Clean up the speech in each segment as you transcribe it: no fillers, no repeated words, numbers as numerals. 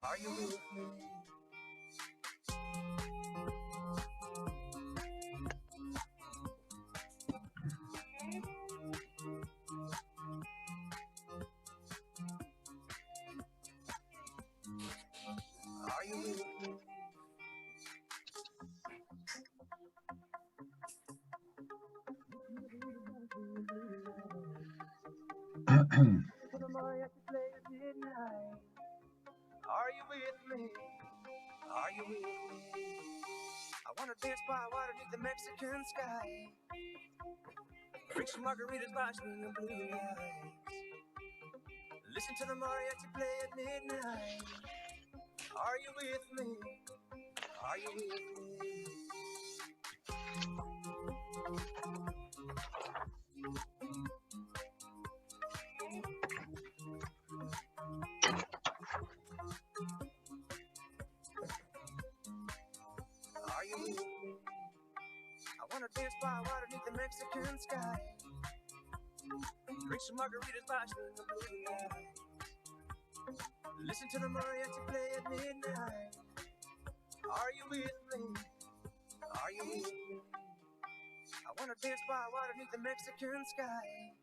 Are you with me? Are you with me? Are you with me? Are you with me? I wanna dance by water beneath the Mexican sky. Drink some margaritas by swinging blue lights. Listen to the mariachi play at midnight. Are you with me? Are you with me? Are you with me? I wanna dance by water beneath the Mexican sky. Drink some margaritas by swinging blue lights. Listen to the mariachi play at midnight. Are you with me? Are you with me? I wanna dance by water beneath the Mexican sky.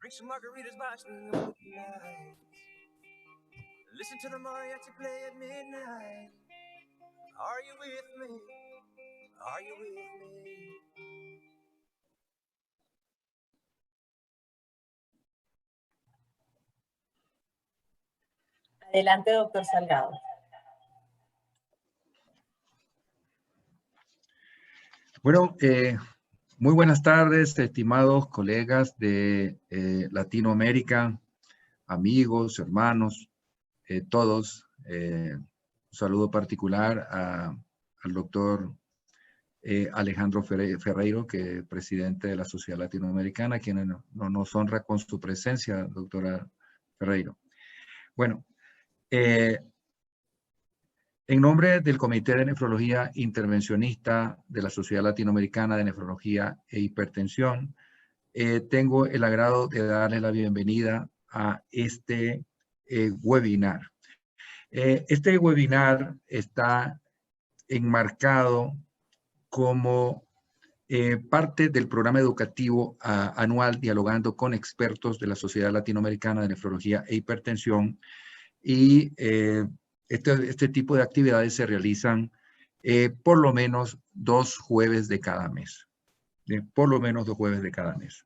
Drink some margaritas by swinging blue lights. Listen to the mariachi play at midnight. Are you with me? Are you with me? Adelante, doctor Salgado. Bueno, muy buenas tardes, estimados colegas de Latinoamérica, amigos, hermanos, todos. Un saludo particular al doctor Alejandro Ferreiro, que es presidente de la Sociedad Latinoamericana, quien nos honra con su presencia, doctora Ferreiro. Bueno, en nombre del Comité de Nefrología Intervencionista de la Sociedad Latinoamericana de Nefrología e Hipertensión, tengo el agrado de darle la bienvenida a este webinar. Este webinar está enmarcado como parte del programa educativo anual Dialogando con Expertos de la Sociedad Latinoamericana de Nefrología e Hipertensión, y este tipo de actividades se realizan por lo menos 2 jueves de cada mes. Por lo menos 2 jueves de cada mes.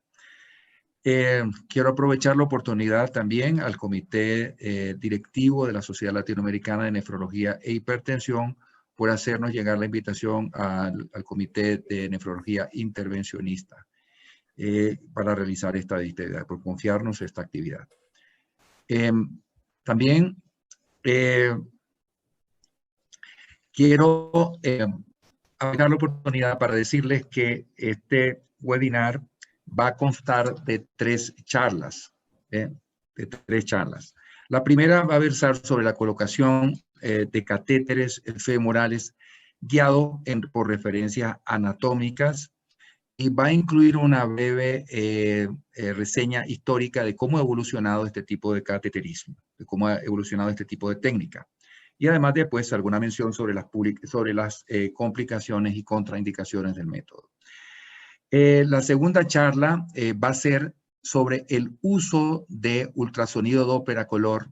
Quiero aprovechar la oportunidad también al Comité Directivo de la Sociedad Latinoamericana de Nefrología e Hipertensión por hacernos llegar la invitación al Comité de Nefrología Intervencionista para realizar esta actividad, por confiarnos esta actividad. También quiero aprovechar la oportunidad para decirles que este webinar va a constar de 3 charlas. La primera va a versar sobre la colocación de catéteres femorales guiado por referencias anatómicas, y va a incluir una breve reseña histórica de cómo ha evolucionado este tipo de cateterismo, de cómo ha evolucionado este tipo de técnica. Y además después alguna mención sobre las complicaciones y contraindicaciones del método. La segunda charla va a ser sobre el uso de ultrasonido Doppler a color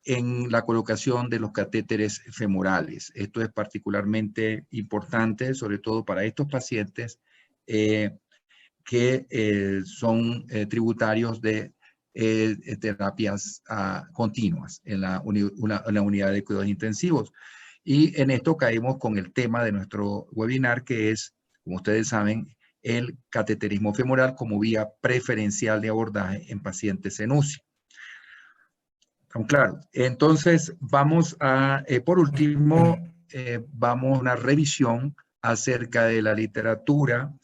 en la colocación de los catéteres femorales. Esto es particularmente importante, sobre todo para estos pacientes que son tributarios de terapias continuas en la unidad de cuidados intensivos. Y en esto caemos con el tema de nuestro webinar, que es, como ustedes saben, el cateterismo femoral como vía preferencial de abordaje en pacientes en UCI. Claro, entonces vamos a, por último, vamos a una revisión acerca de la literatura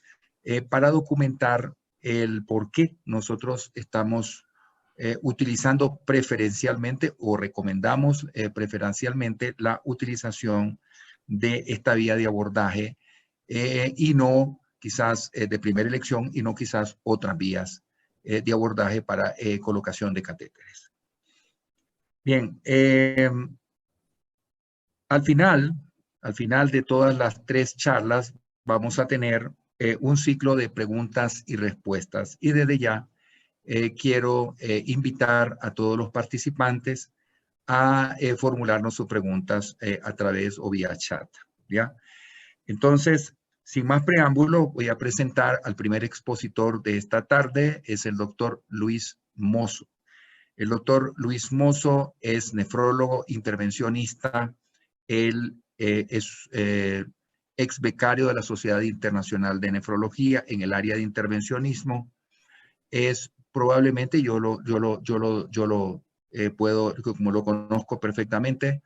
para documentar el por qué nosotros estamos utilizando preferencialmente o recomendamos preferencialmente la utilización de esta vía de abordaje y no quizás de primera elección y no quizás otras vías de abordaje para colocación de catéteres. Bien, al final de todas las 3 charlas, vamos a tener un ciclo de preguntas y respuestas. Y desde ya quiero invitar a todos los participantes a formularnos sus preguntas a través o vía chat, ¿ya? Entonces, sin más preámbulo, voy a presentar al primer expositor de esta tarde, es el doctor Luis Mozo. El doctor Luis Mozo es nefrólogo intervencionista. Él es ex becario de la Sociedad Internacional de Nefrología en el área de intervencionismo. Es probablemente, yo lo puedo, como lo conozco perfectamente,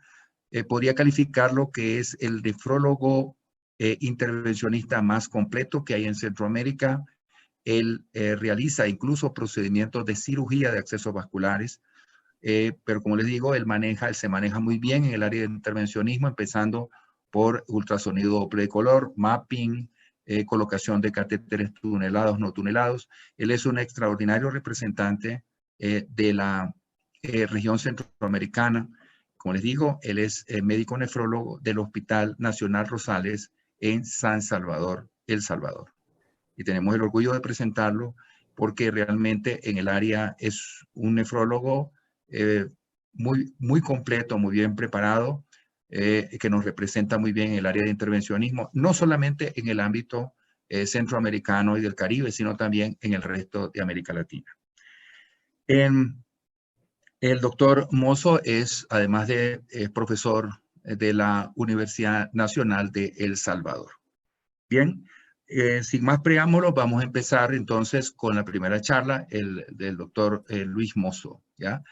podría calificarlo que es el nefrólogo intervencionista más completo que hay en Centroamérica. Él realiza incluso procedimientos de cirugía de accesos vasculares, pero como les digo, él se maneja muy bien en el área de intervencionismo, empezando por ultrasonido doble de color, mapping, colocación de catéteres tunelados, no tunelados. Él es un extraordinario representante de la región centroamericana. Como les digo, él es médico nefrólogo del Hospital Nacional Rosales en San Salvador, El Salvador. Y tenemos el orgullo de presentarlo porque realmente en el área es un nefrólogo muy completo, muy bien preparado, que nos representa muy bien en el área de intervencionismo, no solamente en el ámbito centroamericano y del Caribe, sino también en el resto de América Latina. El doctor Mozo es, además de profesor de la Universidad Nacional de El Salvador. Bien, sin más preámbulos, vamos a empezar entonces con la primera charla del doctor Luis Mozo, ¿ya?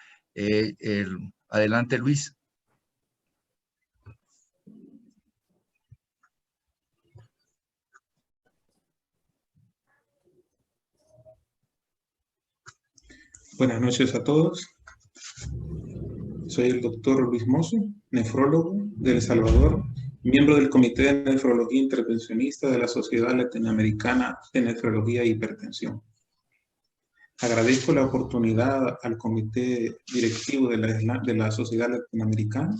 Adelante, Luis. Buenas noches a todos. Soy el doctor Luis Mozo, nefrólogo de El Salvador, miembro del Comité de Nefrología Intervencionista de la Sociedad Latinoamericana de Nefrología e Hipertensión. Agradezco la oportunidad al Comité Directivo de la Sociedad Latinoamericana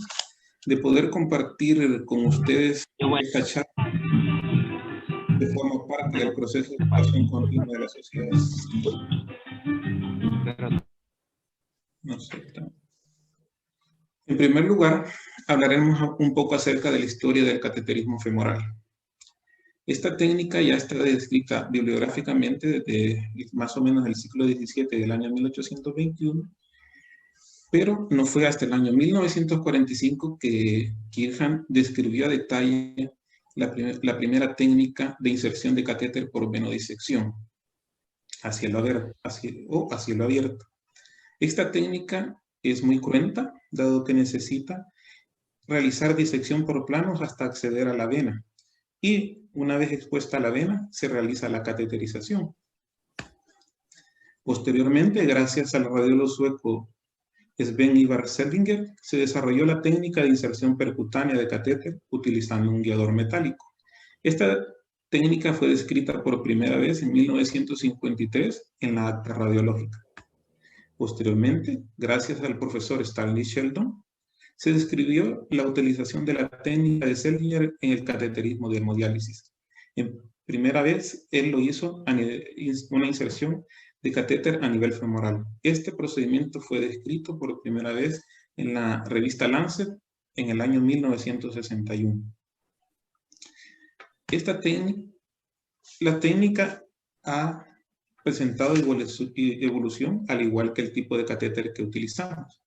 de poder compartir con ustedes esta charla que forma parte del proceso de educación continua de la sociedad. No sé, en primer lugar, hablaremos un poco acerca de la historia del cateterismo femoral. Esta técnica ya está descrita bibliográficamente desde más o menos el siglo XVII, del año 1821, pero no fue hasta el año 1945 que Kirchhoff describió a detalle la primera técnica de inserción de catéter por venodisección a cielo abierto. Esta técnica es muy cruenta, dado que necesita realizar disección por planos hasta acceder a la vena. Y una vez expuesta a la vena, se realiza la cateterización. Posteriormente, gracias al radiólogo sueco Sven Ivar Sellinger, se desarrolló la técnica de inserción percutánea de catéter utilizando un guiador metálico. Esta técnica fue descrita por primera vez en 1953 en la acta radiológica. Posteriormente, gracias al profesor Stanley Sheldon, se describió la utilización de la técnica de Sellinger en el cateterismo de hemodiálisis. En primera vez, él lo hizo una inserción de catéter a nivel femoral. Este procedimiento fue descrito por primera vez en la revista Lancet en el año 1961. La técnica ha presentado evolución, al igual que el tipo de catéter que utilizamos.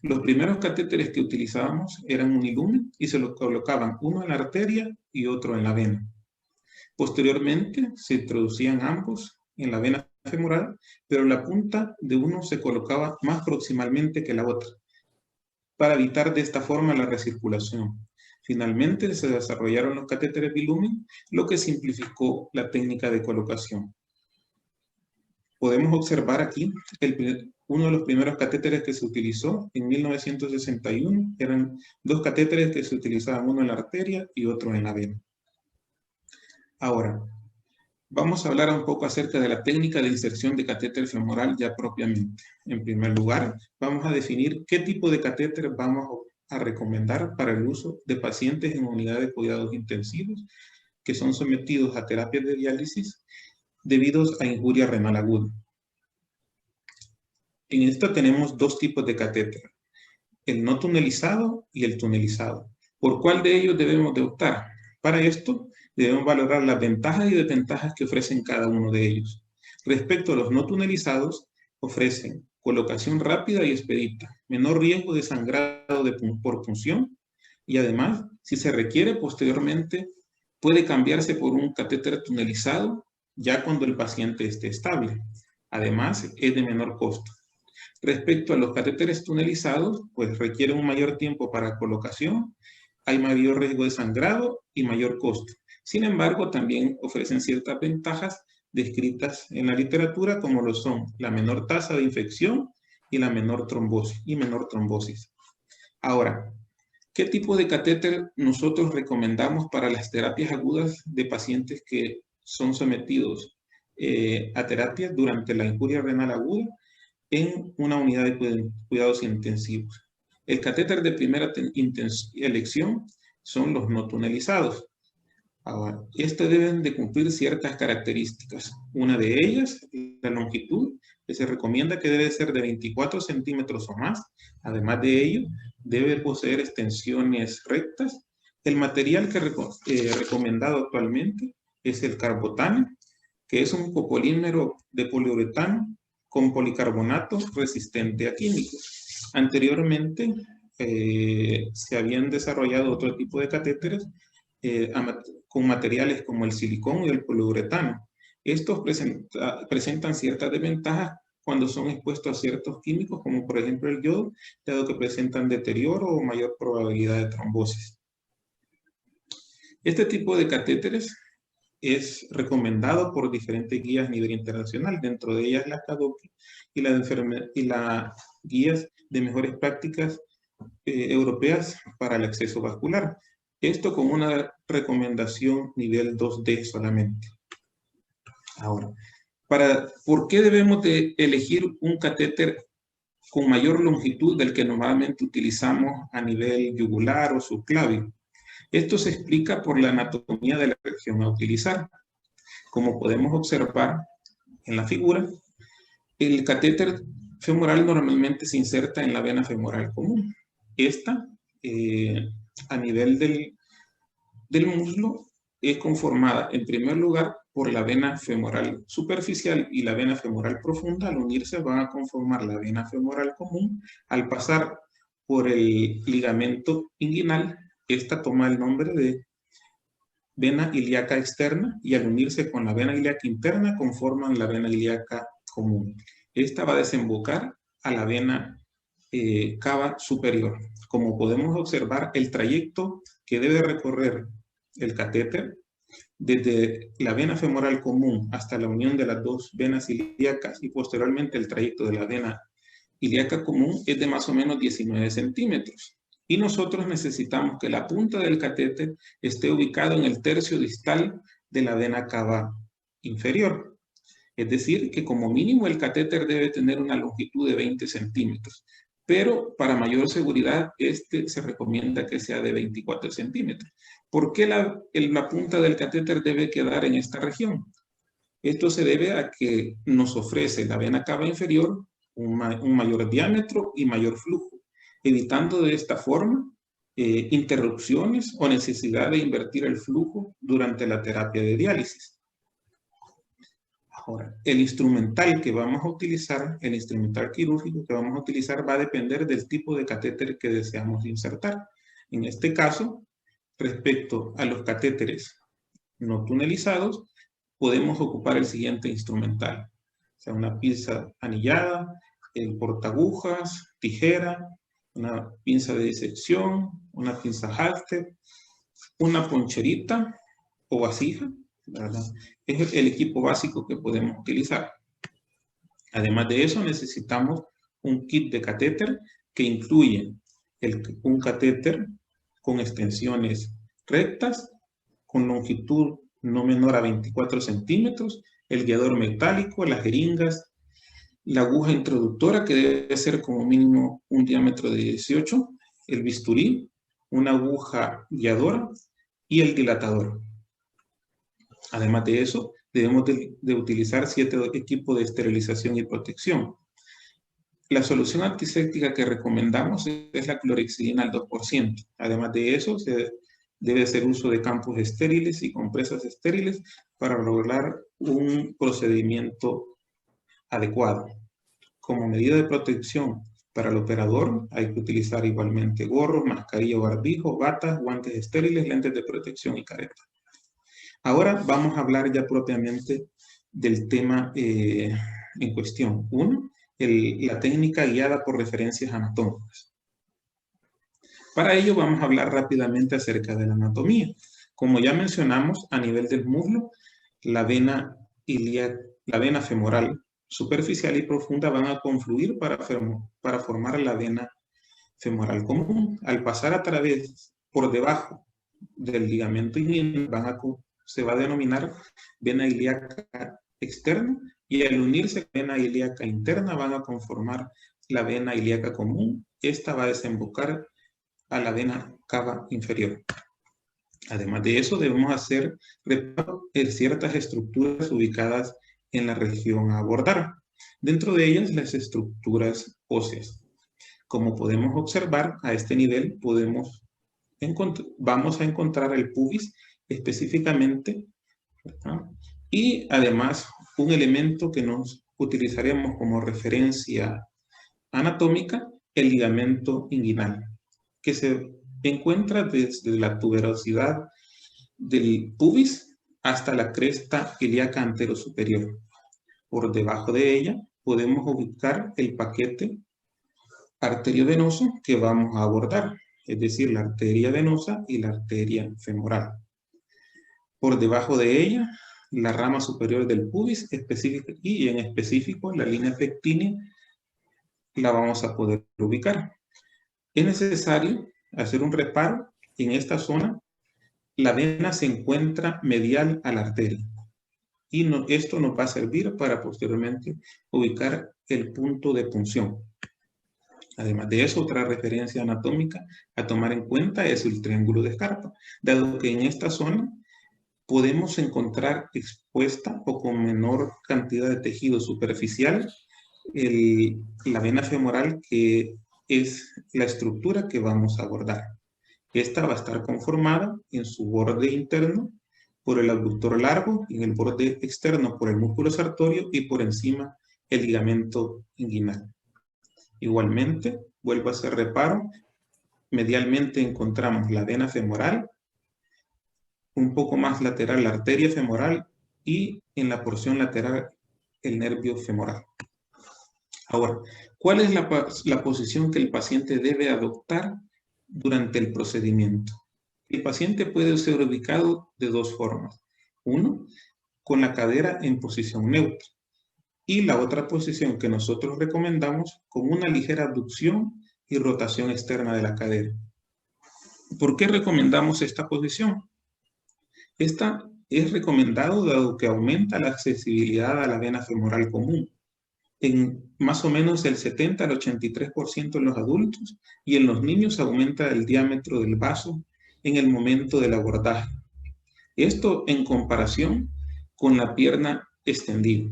Los primeros catéteres que utilizábamos eran unilumen y se los colocaban uno en la arteria y otro en la vena. Posteriormente se introducían ambos en la vena femoral, pero la punta de uno se colocaba más proximalmente que la otra, para evitar de esta forma la recirculación. Finalmente se desarrollaron los catéteres bilumen, lo que simplificó la técnica de colocación. Podemos observar aquí uno de los primeros catéteres que se utilizó en 1961. Eran dos catéteres que se utilizaban, uno en la arteria y otro en la vena. Ahora, Vamos a hablar un poco acerca de la técnica de inserción de catéter femoral ya propiamente. En primer lugar, vamos a definir qué tipo de catéter vamos a recomendar para el uso de pacientes en unidad de cuidados intensivos que son sometidos a terapias de diálisis debido a injuria renal aguda. En esta tenemos dos tipos de catéter, el no tunelizado y el tunelizado. ¿Por cuál de ellos debemos de optar? Para esto, debemos valorar las ventajas y desventajas que ofrecen cada uno de ellos. Respecto a los no tunelizados, ofrecen colocación rápida y expedita, menor riesgo de sangrado por punción y además, si se requiere posteriormente, puede cambiarse por un catéter tunelizado ya cuando el paciente esté estable. Además, es de menor costo. Respecto a los catéteres tunelizados, pues requieren un mayor tiempo para colocación, hay mayor riesgo de sangrado y mayor costo. Sin embargo, también ofrecen ciertas ventajas descritas en la literatura, como lo son la menor tasa de infección y la menor trombosis. Ahora, ¿qué tipo de catéter nosotros recomendamos para las terapias agudas de pacientes que son sometidos a terapias durante la injuria renal aguda en una unidad de cuidados intensivos? El catéter de primera elección son los no tunelizados. Ahora, estos deben de cumplir ciertas características. Una de ellas, la longitud, que se recomienda que debe ser de 24 centímetros o más. Además de ello, debe poseer extensiones rectas. El material que recomendado actualmente es el carbotano, que es un copolímero de poliuretano con policarbonato resistente a químicos. Anteriormente se habían desarrollado otro tipo de catéteres con materiales como el silicón y el poliuretano. Estos presentan ciertas desventajas cuando son expuestos a ciertos químicos, como por ejemplo el yodo, dado que presentan deterioro o mayor probabilidad de trombosis. Este tipo de catéteres es recomendado por diferentes guías a nivel internacional, dentro de ellas la CADOCI y las guías de mejores prácticas europeas para el acceso vascular. Esto con una recomendación nivel 2D solamente. Ahora, ¿por qué debemos de elegir un catéter con mayor longitud del que normalmente utilizamos a nivel yugular o subclavio? Esto se explica por la anatomía de la región a utilizar. Como podemos observar en la figura, el catéter femoral normalmente se inserta en la vena femoral común. Esta, a nivel del muslo, es conformada en primer lugar por la vena femoral superficial y la vena femoral profunda. Al unirse van a conformar la vena femoral común. Al pasar por el ligamento inguinal, esta toma el nombre de vena ilíaca externa y al unirse con la vena ilíaca interna conforman la vena ilíaca común. Esta va a desembocar a la vena cava superior. Como podemos observar, el trayecto que debe recorrer el catéter desde la vena femoral común hasta la unión de las dos venas ilíacas y posteriormente el trayecto de la vena ilíaca común es de más o menos 19 centímetros. Y nosotros necesitamos que la punta del catéter esté ubicado en el tercio distal de la vena cava inferior. Es decir, que como mínimo el catéter debe tener una longitud de 20 centímetros. Pero para mayor seguridad, se recomienda que sea de 24 centímetros. ¿Por qué la punta del catéter debe quedar en esta región? Esto se debe a que nos ofrece la vena cava inferior un mayor diámetro y mayor flujo, evitando de esta forma interrupciones o necesidad de invertir el flujo durante la terapia de diálisis. Ahora, el instrumental que vamos a utilizar, el instrumental quirúrgico que vamos a utilizar va a depender del tipo de catéter que deseamos insertar. En este caso, respecto a los catéteres no tunelizados, podemos ocupar el siguiente instrumental. O sea, una pinza anillada, el portaagujas, tijera, una pinza de disección, una pinza halter, una poncherita o vasija, ¿verdad? Es el equipo básico que podemos utilizar. Además de eso, necesitamos un kit de catéter que incluye un catéter con extensiones rectas, con longitud no menor a 24 centímetros, el guiador metálico, las jeringas, la aguja introductora, que debe ser como mínimo un diámetro de 18, el bisturí, una aguja guiadora y el dilatador. Además de eso, debemos de utilizar 7 equipos de esterilización y protección. La solución antiséptica que recomendamos es la clorhexidina al 2%. Además de eso, se debe hacer uso de campos estériles y compresas estériles para lograr un procedimiento adecuado. Como medida de protección para el operador, hay que utilizar igualmente gorros, mascarilla o barbijo, batas, guantes estériles, lentes de protección y careta. Ahora vamos a hablar ya propiamente del tema en cuestión. Uno, la técnica guiada por referencias anatómicas. Para ello vamos a hablar rápidamente acerca de la anatomía. Como ya mencionamos, a nivel del muslo, la vena femoral superficial y profunda van a confluir para formar la vena femoral común. Al pasar por debajo del ligamento inguinal, se va a denominar vena ilíaca externa, y al unirse a la vena ilíaca interna van a conformar la vena ilíaca común. Esta va a desembocar a la vena cava inferior. Además de eso, debemos hacer reparo en ciertas estructuras ubicadas en la región a abordar. Dentro de ellas, las estructuras óseas. Como podemos observar, a este nivel vamos a encontrar el pubis específicamente, ¿verdad? Y además un elemento que nos utilizaremos como referencia anatómica, el ligamento inguinal, que se encuentra desde la tuberosidad del pubis hasta la cresta ilíaca anterosuperior. Por debajo de ella podemos ubicar el paquete arteriovenoso que vamos a abordar, es decir, la arteria venosa y la arteria femoral. Por debajo de ella, la rama superior del pubis y en específico la línea pectínea la vamos a poder ubicar. Es necesario hacer un reparo. En esta zona, la vena se encuentra medial a la arteria. Y esto nos va a servir para posteriormente ubicar el punto de punción. Además de eso, otra referencia anatómica a tomar en cuenta es el triángulo de Scarpa, dado que en esta zona podemos encontrar expuesta o con menor cantidad de tejido superficial la vena femoral, que es la estructura que vamos a abordar. Esta va a estar conformada en su borde interno por el abductor largo, en el borde externo por el músculo sartorio y por encima el ligamento inguinal. Igualmente, vuelvo a hacer reparo. Medialmente encontramos la vena femoral, un poco más lateral la arteria femoral y en la porción lateral el nervio femoral. Ahora, ¿cuál es la posición que el paciente debe adoptar durante el procedimiento? El paciente puede ser ubicado de dos formas. Uno, con la cadera en posición neutra. Y la otra posición que nosotros recomendamos, con una ligera abducción y rotación externa de la cadera. ¿Por qué recomendamos esta posición? Esta es recomendado dado que aumenta la accesibilidad a la vena femoral común en más o menos el 70 al 83% en los adultos, y en los niños aumenta el diámetro del vaso en el momento del abordaje. Esto en comparación con la pierna extendida.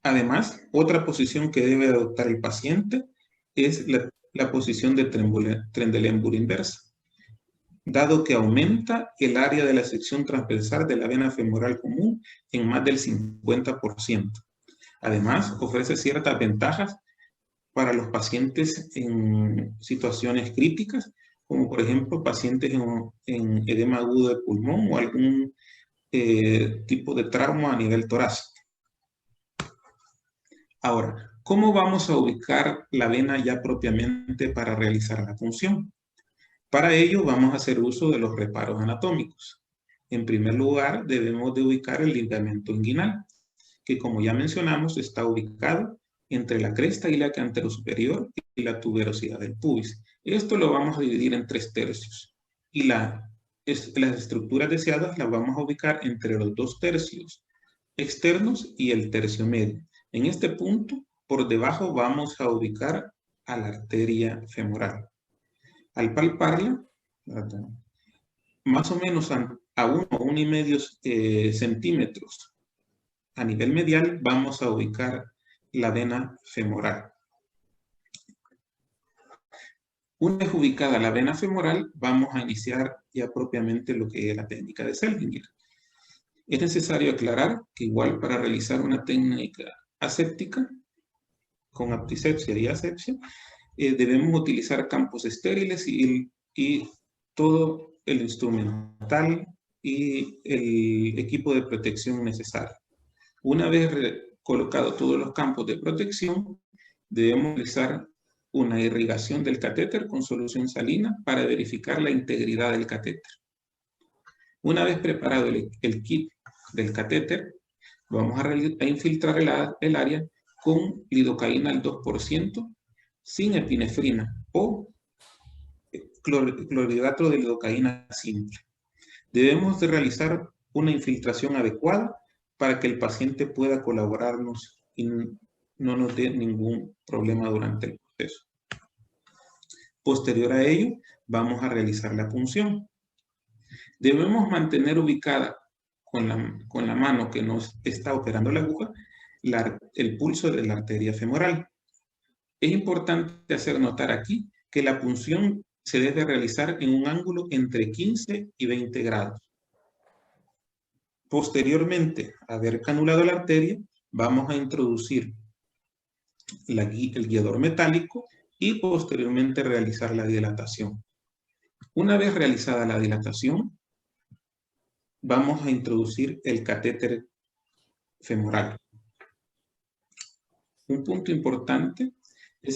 Además, otra posición que debe adoptar el paciente es la posición de Trendelenburg inversa, dado que aumenta el área de la sección transversal de la vena femoral común en más del 50%. Además, ofrece ciertas ventajas para los pacientes en situaciones críticas, como por ejemplo pacientes en edema agudo de pulmón o algún tipo de trauma a nivel torácico. Ahora, ¿cómo vamos a ubicar la vena ya propiamente para realizar la punción? Para ello vamos a hacer uso de los reparos anatómicos. En primer lugar, debemos de ubicar el ligamento inguinal, que como ya mencionamos está ubicado entre la cresta ilíaca anterosuperior y la tuberosidad del pubis. Esto lo vamos a dividir en 3 tercios. Y las estructuras deseadas las vamos a ubicar entre los 2 tercios externos y el tercio medio. En este punto, por debajo vamos a ubicar a la arteria femoral. Al palparla, más o menos a 1 o 1,5 centímetros a nivel medial, vamos a ubicar la vena femoral. Una vez ubicada la vena femoral, vamos a iniciar ya propiamente lo que es la técnica de Seldinger. Es necesario aclarar que igual para realizar una técnica aséptica, con aptisepsia y asepsia, debemos utilizar campos estériles y todo el instrumental y el equipo de protección necesario. Una vez colocado todos los campos de protección, debemos realizar una irrigación del catéter con solución salina para verificar la integridad del catéter. Una vez preparado el kit del catéter, vamos a infiltrar el área con lidocaína al 2% sin epinefrina o clorhidrato de lidocaína simple. Debemos de realizar una infiltración adecuada para que el paciente pueda colaborarnos y no nos dé ningún problema durante el proceso. Posterior a ello, vamos a realizar la punción. Debemos mantener ubicada con la mano que nos está operando la aguja el pulso de la arteria femoral. Es importante hacer notar aquí que la punción se debe realizar en un ángulo entre 15 y 20 grados. Posteriormente a haber canulado la arteria, vamos a introducir el guiador metálico y posteriormente realizar la dilatación. Una vez realizada la dilatación, vamos a introducir el catéter femoral. Un punto importante que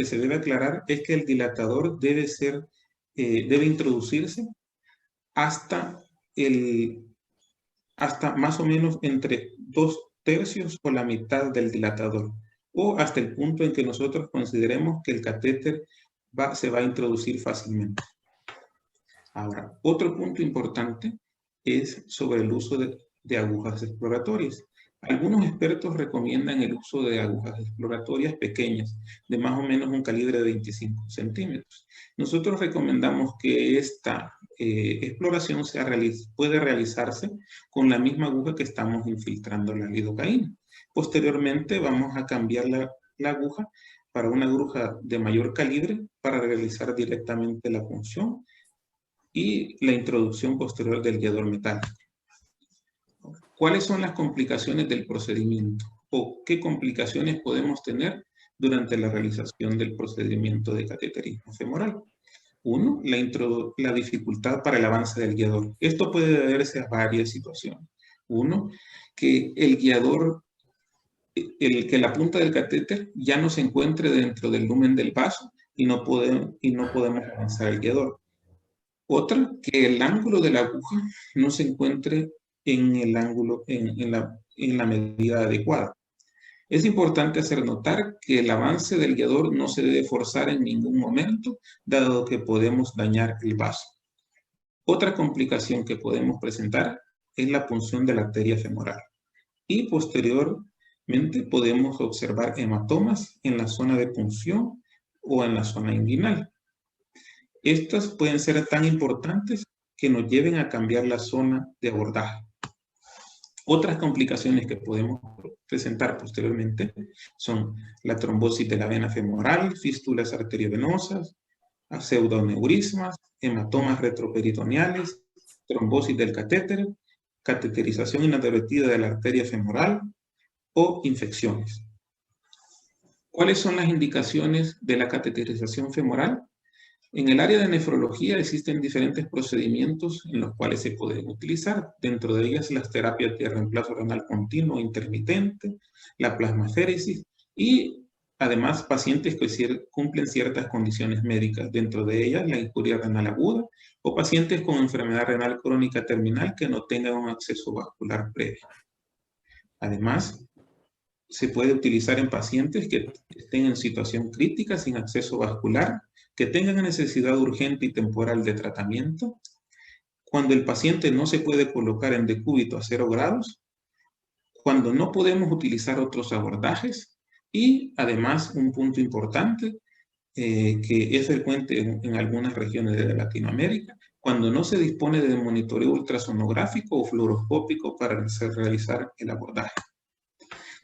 se debe aclarar es que el dilatador debe introducirse hasta más o menos entre 2 tercios o la mitad del dilatador, o hasta el punto en que nosotros consideremos que el catéter se va a introducir fácilmente. Ahora, otro punto importante es sobre el uso de agujas exploratorias. Algunos expertos recomiendan el uso de agujas exploratorias pequeñas, de más o menos un calibre de 25 centímetros. Nosotros recomendamos que esta exploración puede realizarse con la misma aguja que estamos infiltrando la lidocaína. Posteriormente vamos a cambiar la aguja para una aguja de mayor calibre para realizar directamente la punción y la introducción posterior del guiador metálico. ¿Cuáles son las complicaciones del procedimiento? ¿O qué complicaciones podemos tener durante la realización del procedimiento de cateterismo femoral? Uno, la dificultad para el avance del guiador. Esto puede deberse a varias situaciones. Uno, que el guiador, que la punta del catéter ya no se encuentre dentro del lumen del vaso y no podemos avanzar el guiador. Otra, que el ángulo de la aguja no se encuentre en el ángulo, en la medida adecuada. Es importante hacer notar que el avance del guiador no se debe forzar en ningún momento, dado que podemos dañar el vaso. Otra complicación que podemos presentar es la punción de la arteria femoral. Y posteriormente podemos observar hematomas en la zona de punción o en la zona inguinal. Estas pueden ser tan importantes que nos lleven a cambiar la zona de abordaje. Otras complicaciones que podemos presentar posteriormente son la trombosis de la vena femoral, fístulas arteriovenosas, pseudoneurismas, hematomas retroperitoneales, trombosis del catéter, cateterización inadvertida de la arteria femoral o infecciones. ¿Cuáles son las indicaciones de la cateterización femoral? En el área de nefrología existen diferentes procedimientos en los cuales se pueden utilizar. Dentro de ellas las terapias de reemplazo renal continuo e intermitente, la plasmaféresis y además pacientes que cumplen ciertas condiciones médicas. Dentro de ellas la injuria renal aguda o pacientes con enfermedad renal crónica terminal que no tengan un acceso vascular previo. Además, se puede utilizar en pacientes que estén en situación crítica sin acceso vascular, que tengan necesidad urgente y temporal de tratamiento, cuando el paciente no se puede colocar en decúbito a 0 grados, cuando no podemos utilizar otros abordajes y además un punto importante que es frecuente en algunas regiones de Latinoamérica, cuando no se dispone de monitoreo ultrasonográfico o fluoroscópico para realizar el abordaje.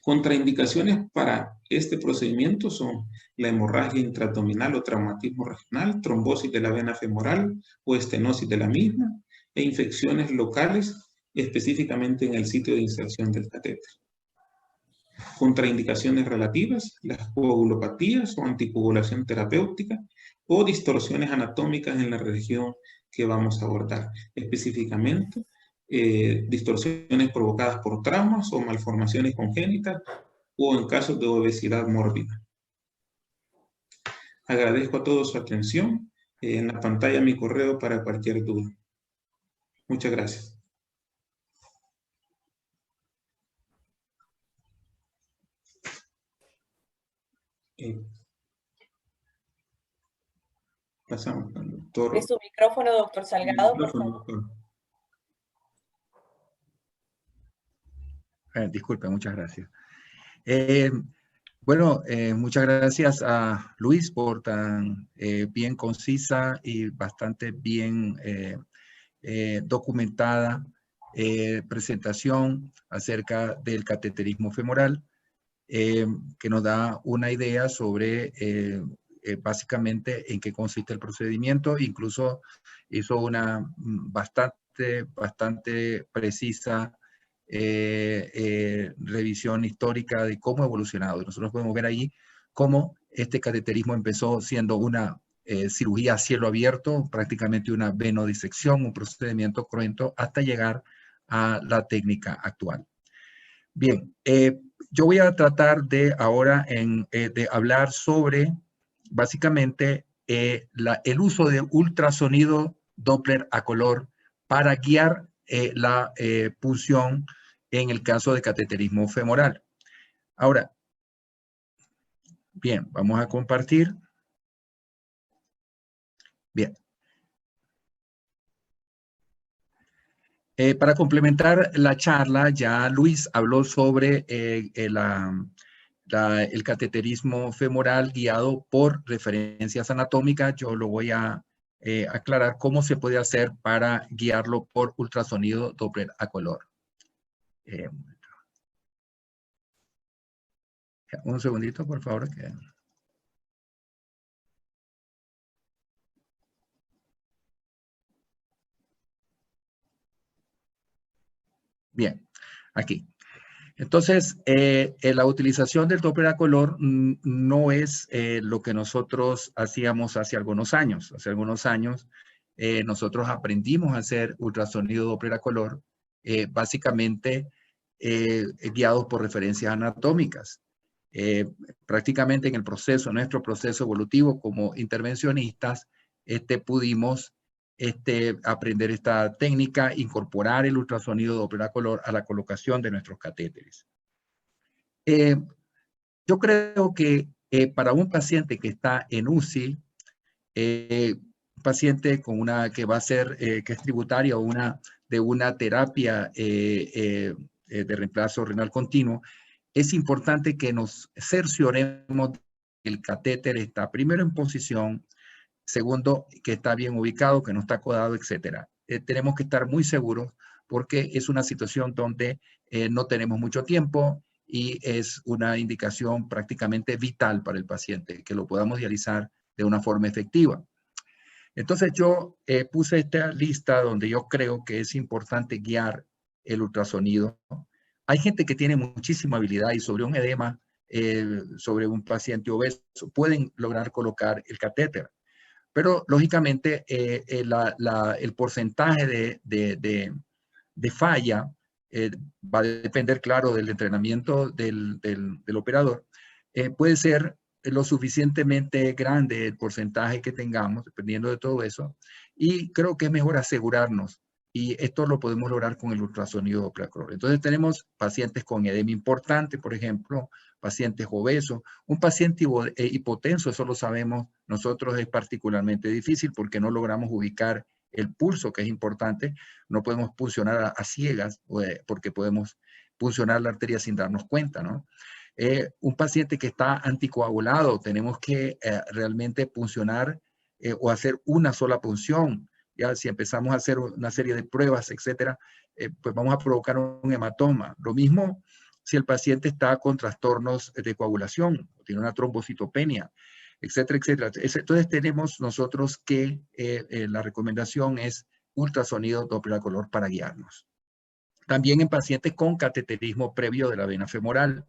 Contraindicaciones para este procedimiento son la hemorragia intraabdominal o traumatismo regional, trombosis de la vena femoral o estenosis de la misma, e infecciones locales, específicamente en el sitio de inserción del catéter. Contraindicaciones relativas, las coagulopatías o anticoagulación terapéutica o distorsiones anatómicas en la región que vamos a abordar, específicamente distorsiones provocadas por traumas o malformaciones congénitas o en casos de obesidad mórbida. Agradezco a todos su atención. En la pantalla mi correo para cualquier duda. Muchas gracias. Pasamos al doctor. Es su micrófono, doctor Salgado, por favor. Disculpe, muchas gracias. Bueno, muchas gracias a Luis por tan bien concisa y bastante bien documentada presentación acerca del cateterismo femoral, que nos da una idea sobre básicamente en qué consiste el procedimiento. Incluso hizo una bastante precisa revisión histórica de cómo ha evolucionado. Nosotros podemos ver ahí cómo este cateterismo empezó siendo una cirugía a cielo abierto, prácticamente una venodisección, un procedimiento cruento, hasta llegar a la técnica actual. Bien, yo voy a tratar de ahora de hablar sobre básicamente el uso de ultrasonido Doppler a color para guiar la punción en el caso de cateterismo femoral. Ahora, bien, vamos a compartir. Bien. Para complementar la charla, ya Luis habló sobre el cateterismo femoral guiado por referencias anatómicas. Yo lo voy a aclarar cómo se puede hacer para guiarlo por ultrasonido Doppler a color. Un segundito, por favor. Bien, aquí. Entonces, la utilización del Doppler a color no es lo que nosotros hacíamos hace algunos años. Hace algunos años nosotros aprendimos a hacer ultrasonido Doppler a color, básicamente guiados por referencias anatómicas. Prácticamente en el proceso, nuestro proceso evolutivo como intervencionistas, pudimos aprender esta técnica, incorporar el ultrasonido Doppler a color a la colocación de nuestros catéteres. Yo creo que para un paciente que está en UCI, un paciente con que va a ser, que es tributaria o de una terapia de reemplazo renal continuo, es importante que nos cercioremos que el catéter está primero en posición, segundo, que está bien ubicado, que no está codado, etc. Tenemos que estar muy seguros porque es una situación donde no tenemos mucho tiempo y es una indicación prácticamente vital para el paciente, que lo podamos dializar de una forma efectiva. Entonces yo puse esta lista donde yo creo que es importante guiar el ultrasonido. Hay gente que tiene muchísima habilidad y sobre un edema, sobre un paciente obeso, pueden lograr colocar el catéter. Pero, lógicamente, el porcentaje de falla va a depender, claro, del entrenamiento del operador. Puede ser lo suficientemente grande el porcentaje que tengamos, dependiendo de todo eso. Y creo que es mejor asegurarnos. Y esto lo podemos lograr con el ultrasonido Doppler a color. Entonces, tenemos pacientes con edema importante, por ejemplo, pacientes obesos. Un paciente hipotenso, eso lo sabemos nosotros, es particularmente difícil porque no logramos ubicar el pulso, que es importante. No podemos puncionar a ciegas porque podemos puncionar la arteria sin darnos cuenta, ¿no? Un paciente que está anticoagulado, tenemos que realmente puncionar o hacer una sola punción. Ya si empezamos a hacer una serie de pruebas, etcétera, pues vamos a provocar un hematoma. Lo mismo si el paciente está con trastornos de coagulación, tiene una trombocitopenia, etcétera, etcétera. Entonces tenemos nosotros que la recomendación es ultrasonido Doppler a color para guiarnos. También en pacientes con cateterismo previo de la vena femoral.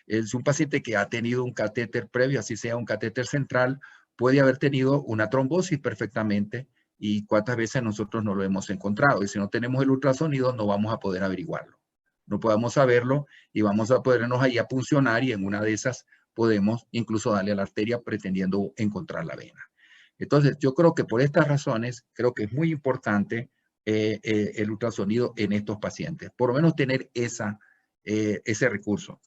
Es un paciente que ha tenido un catéter previo, así sea un catéter central, puede haber tenido una trombosis perfectamente y cuántas veces nosotros no lo hemos encontrado. Y si no tenemos el ultrasonido, no vamos a poder averiguarlo. No podemos saberlo y vamos a podernos ahí a puncionar y en una de esas podemos incluso darle a la arteria pretendiendo encontrar la vena. Entonces, yo creo que por estas razones, creo que es muy importante el ultrasonido en estos pacientes. Por lo menos tener ese recurso.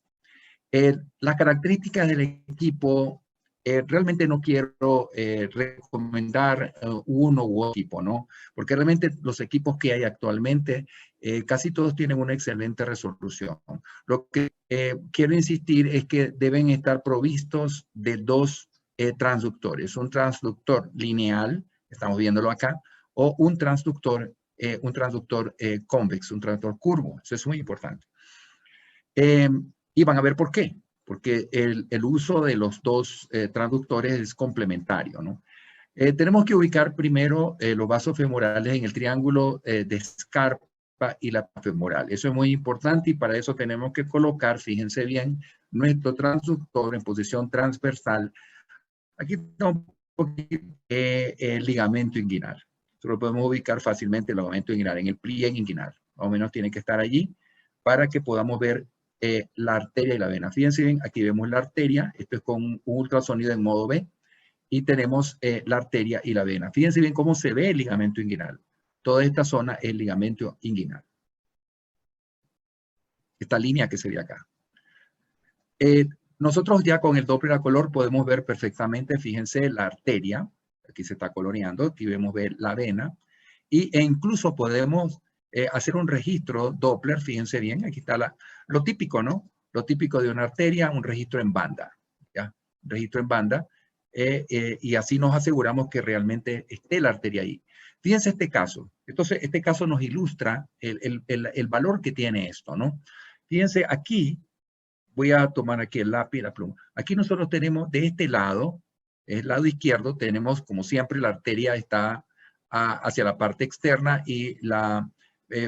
Las características del equipo, realmente no quiero recomendar uno u otro equipo, ¿no? Porque realmente los equipos que hay actualmente, casi todos tienen una excelente resolución. Lo que quiero insistir es que deben estar provistos de dos transductores. Un transductor lineal, estamos viéndolo acá, o un transductor convex, un transductor curvo. Eso es muy importante. Y van a ver por qué. Porque el uso de los dos transductores es complementario, ¿no? Tenemos que ubicar primero los vasos femorales en el triángulo de Scarpa y la femoral. Eso es muy importante y para eso tenemos que colocar, fíjense bien, nuestro transductor en posición transversal. Aquí está un poquito el ligamento inguinal. Esto lo podemos ubicar fácilmente, el ligamento inguinal, en el pliegue inguinal. Más o menos tiene que estar allí para que podamos ver la arteria y la vena. Fíjense bien, aquí vemos la arteria, esto es con un ultrasonido en modo B, y tenemos la arteria y la vena. Fíjense bien cómo se ve el ligamento inguinal. Toda esta zona es el ligamento inguinal. Esta línea que se ve acá. Nosotros ya con el Doppler a color podemos ver perfectamente, fíjense, la arteria, aquí se está coloreando, aquí vemos ver la vena, e incluso podemos hacer un registro Doppler, fíjense bien, aquí está lo típico, ¿no? Lo típico de una arteria, un registro en banda, ¿ya? Un registro en banda, y así nos aseguramos que realmente esté la arteria ahí. Fíjense este caso. Entonces, este caso nos ilustra el valor que tiene esto, ¿no? Fíjense aquí, voy a tomar aquí el lápiz y la pluma. Aquí nosotros tenemos de este lado, el lado izquierdo, tenemos como siempre la arteria está hacia la parte externa y la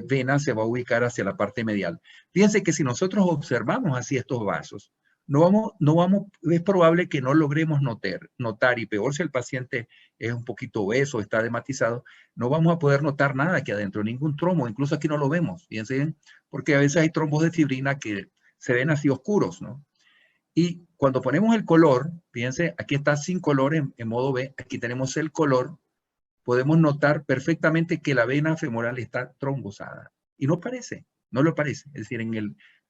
vena se va a ubicar hacia la parte medial. Fíjense que si nosotros observamos así estos vasos, es probable que no logremos notar, y peor si el paciente es un poquito obeso, está dematizado, no vamos a poder notar nada aquí adentro, ningún trombo, incluso aquí no lo vemos, fíjense bien, porque a veces hay trombos de fibrina que se ven así oscuros, ¿no? Y cuando ponemos el color, fíjense, aquí está sin color en modo B, aquí tenemos el color, podemos notar perfectamente que la vena femoral está trombosada. Y no parece, no lo parece. Es decir,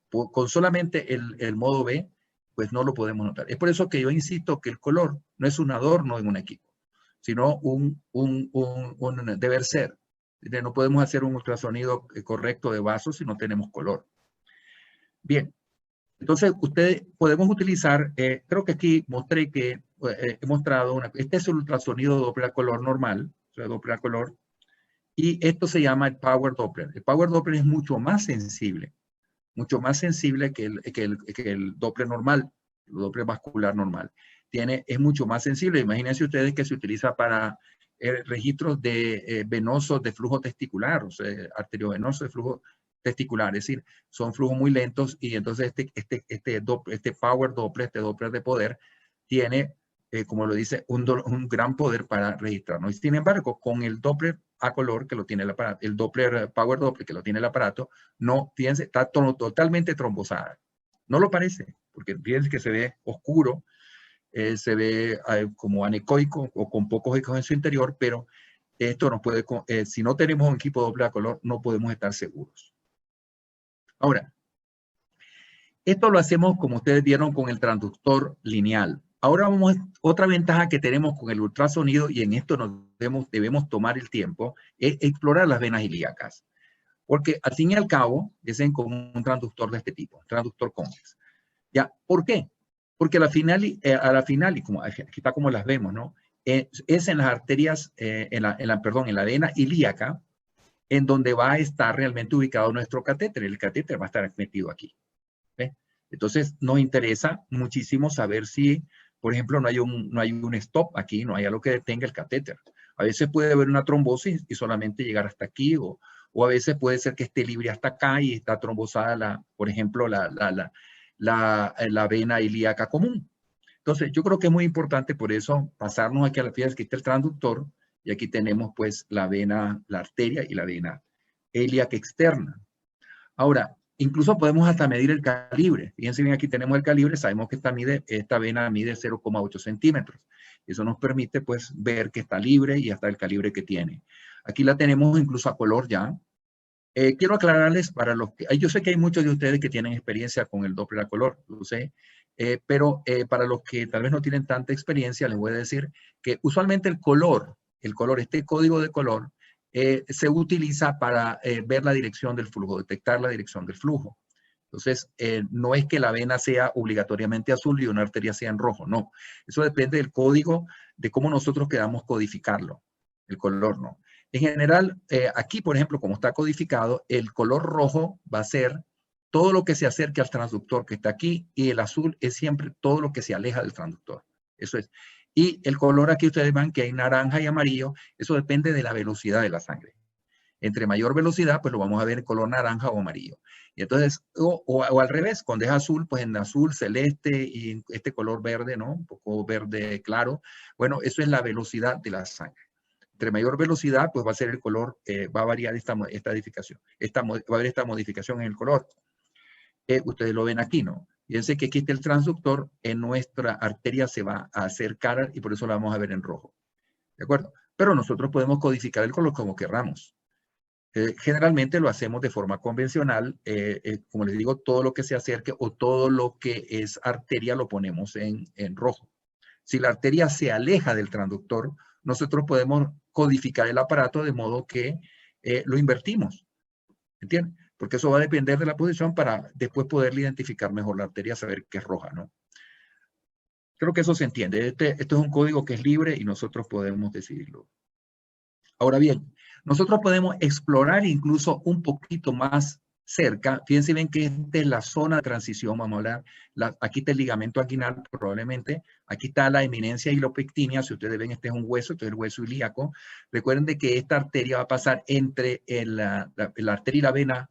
con solamente el modo B, pues no lo podemos notar. Es por eso que yo insisto que el color no es un adorno en un equipo, sino un deber ser. No podemos hacer un ultrasonido correcto de vasos si no tenemos color. Bien, entonces podemos utilizar, creo que aquí mostré que he mostrado, este es el ultrasonido Doppler a color normal, o sea, Doppler a color, y esto se llama el Power Doppler. El Power Doppler es mucho más sensible que el Doppler normal, el Doppler vascular normal. Es mucho más sensible. Imagínense ustedes que se utiliza para registros venosos de flujo testicular, o sea, arteriovenoso de flujo testicular, es decir, son flujos muy lentos y entonces este Power Doppler, este Doppler de poder, tiene, como lo dice, un gran poder para registrarnos. Sin embargo, con el Doppler a color que lo tiene el aparato, el Doppler Power Doppler que lo tiene el aparato, no, fíjense, está totalmente trombosada. No lo parece, porque fíjense que se ve oscuro, se ve como anecoico o con pocos ecos en su interior, pero esto nos puede, si no tenemos un equipo Doppler a color, no podemos estar seguros. Ahora, esto lo hacemos como ustedes vieron con el transductor lineal. Ahora otra ventaja que tenemos con el ultrasonido, y en esto nos debemos tomar el tiempo, es explorar las venas ilíacas. Porque al fin y al cabo, es con un transductor de este tipo, un transductor convex. ¿Ya? ¿Por qué? Porque a la final, y como aquí está como las vemos, ¿no? Es en las arterias, en la vena ilíaca, en donde va a estar realmente ubicado nuestro catéter. El catéter va a estar metido aquí. ¿Ve? Entonces, nos interesa muchísimo saber si, por ejemplo, no hay un stop aquí, no hay algo que detenga el catéter. A veces puede haber una trombosis y solamente llegar hasta aquí, o a veces puede ser que esté libre hasta acá y está trombosada, por ejemplo, la vena ilíaca común. Entonces, yo creo que es muy importante por eso pasarnos aquí a la fíjate que está el transductor, y aquí tenemos pues la vena, la arteria y la vena ilíaca externa. Ahora, incluso podemos hasta medir el calibre. Fíjense bien, aquí tenemos el calibre, sabemos que esta vena mide 0,8 centímetros. Eso nos permite pues ver que está libre y hasta el calibre que tiene. Aquí la tenemos incluso a color ya. Quiero aclararles para los que, yo sé que hay muchos de ustedes que tienen experiencia con el Doppler a color, lo sé, pero para los que tal vez no tienen tanta experiencia, les voy a decir que usualmente el color, este código de color, se utiliza para ver la dirección del flujo, detectar la dirección del flujo. Entonces, no es que la vena sea obligatoriamente azul y una arteria sea en rojo, no. Eso depende del código, de cómo nosotros queramos codificarlo, el color no. En general, aquí, por ejemplo, como está codificado, el color rojo va a ser todo lo que se acerque al transductor que está aquí, y el azul es siempre todo lo que se aleja del transductor. Eso es. Y el color aquí ustedes ven que hay naranja y amarillo, eso depende de la velocidad de la sangre. Entre mayor velocidad, pues lo vamos a ver en color naranja o amarillo. Y entonces, o al revés, cuando es azul, pues en azul, celeste y este color verde, ¿no? Un poco verde claro. Bueno, eso es la velocidad de la sangre. Entre mayor velocidad, pues va a ser el color, va a variar va a haber esta modificación en el color. Ustedes lo ven aquí, ¿no? Fíjense que aquí está el transductor, en nuestra arteria se va a acercar y por eso la vamos a ver en rojo. ¿De acuerdo? Pero nosotros podemos codificar el color como querramos. Generalmente lo hacemos de forma convencional, como les digo, todo lo que se acerque o todo lo que es arteria lo ponemos en rojo. Si la arteria se aleja del transductor, nosotros podemos codificar el aparato de modo que lo invertimos, ¿entienden? Porque eso va a depender de la posición para después poder identificar mejor la arteria, saber que es roja, ¿no? Creo que eso se entiende. Esto es un código que es libre y nosotros podemos decidirlo. Ahora bien, nosotros podemos explorar incluso un poquito más cerca. Fíjense bien que esta es la zona de transición, vamos a hablar. Aquí está el ligamento anguinal probablemente. Aquí está la eminencia hilopectínea. Si ustedes ven, este es un hueso, este es el hueso ilíaco. Recuerden de que esta arteria va a pasar entre la arteria y la vena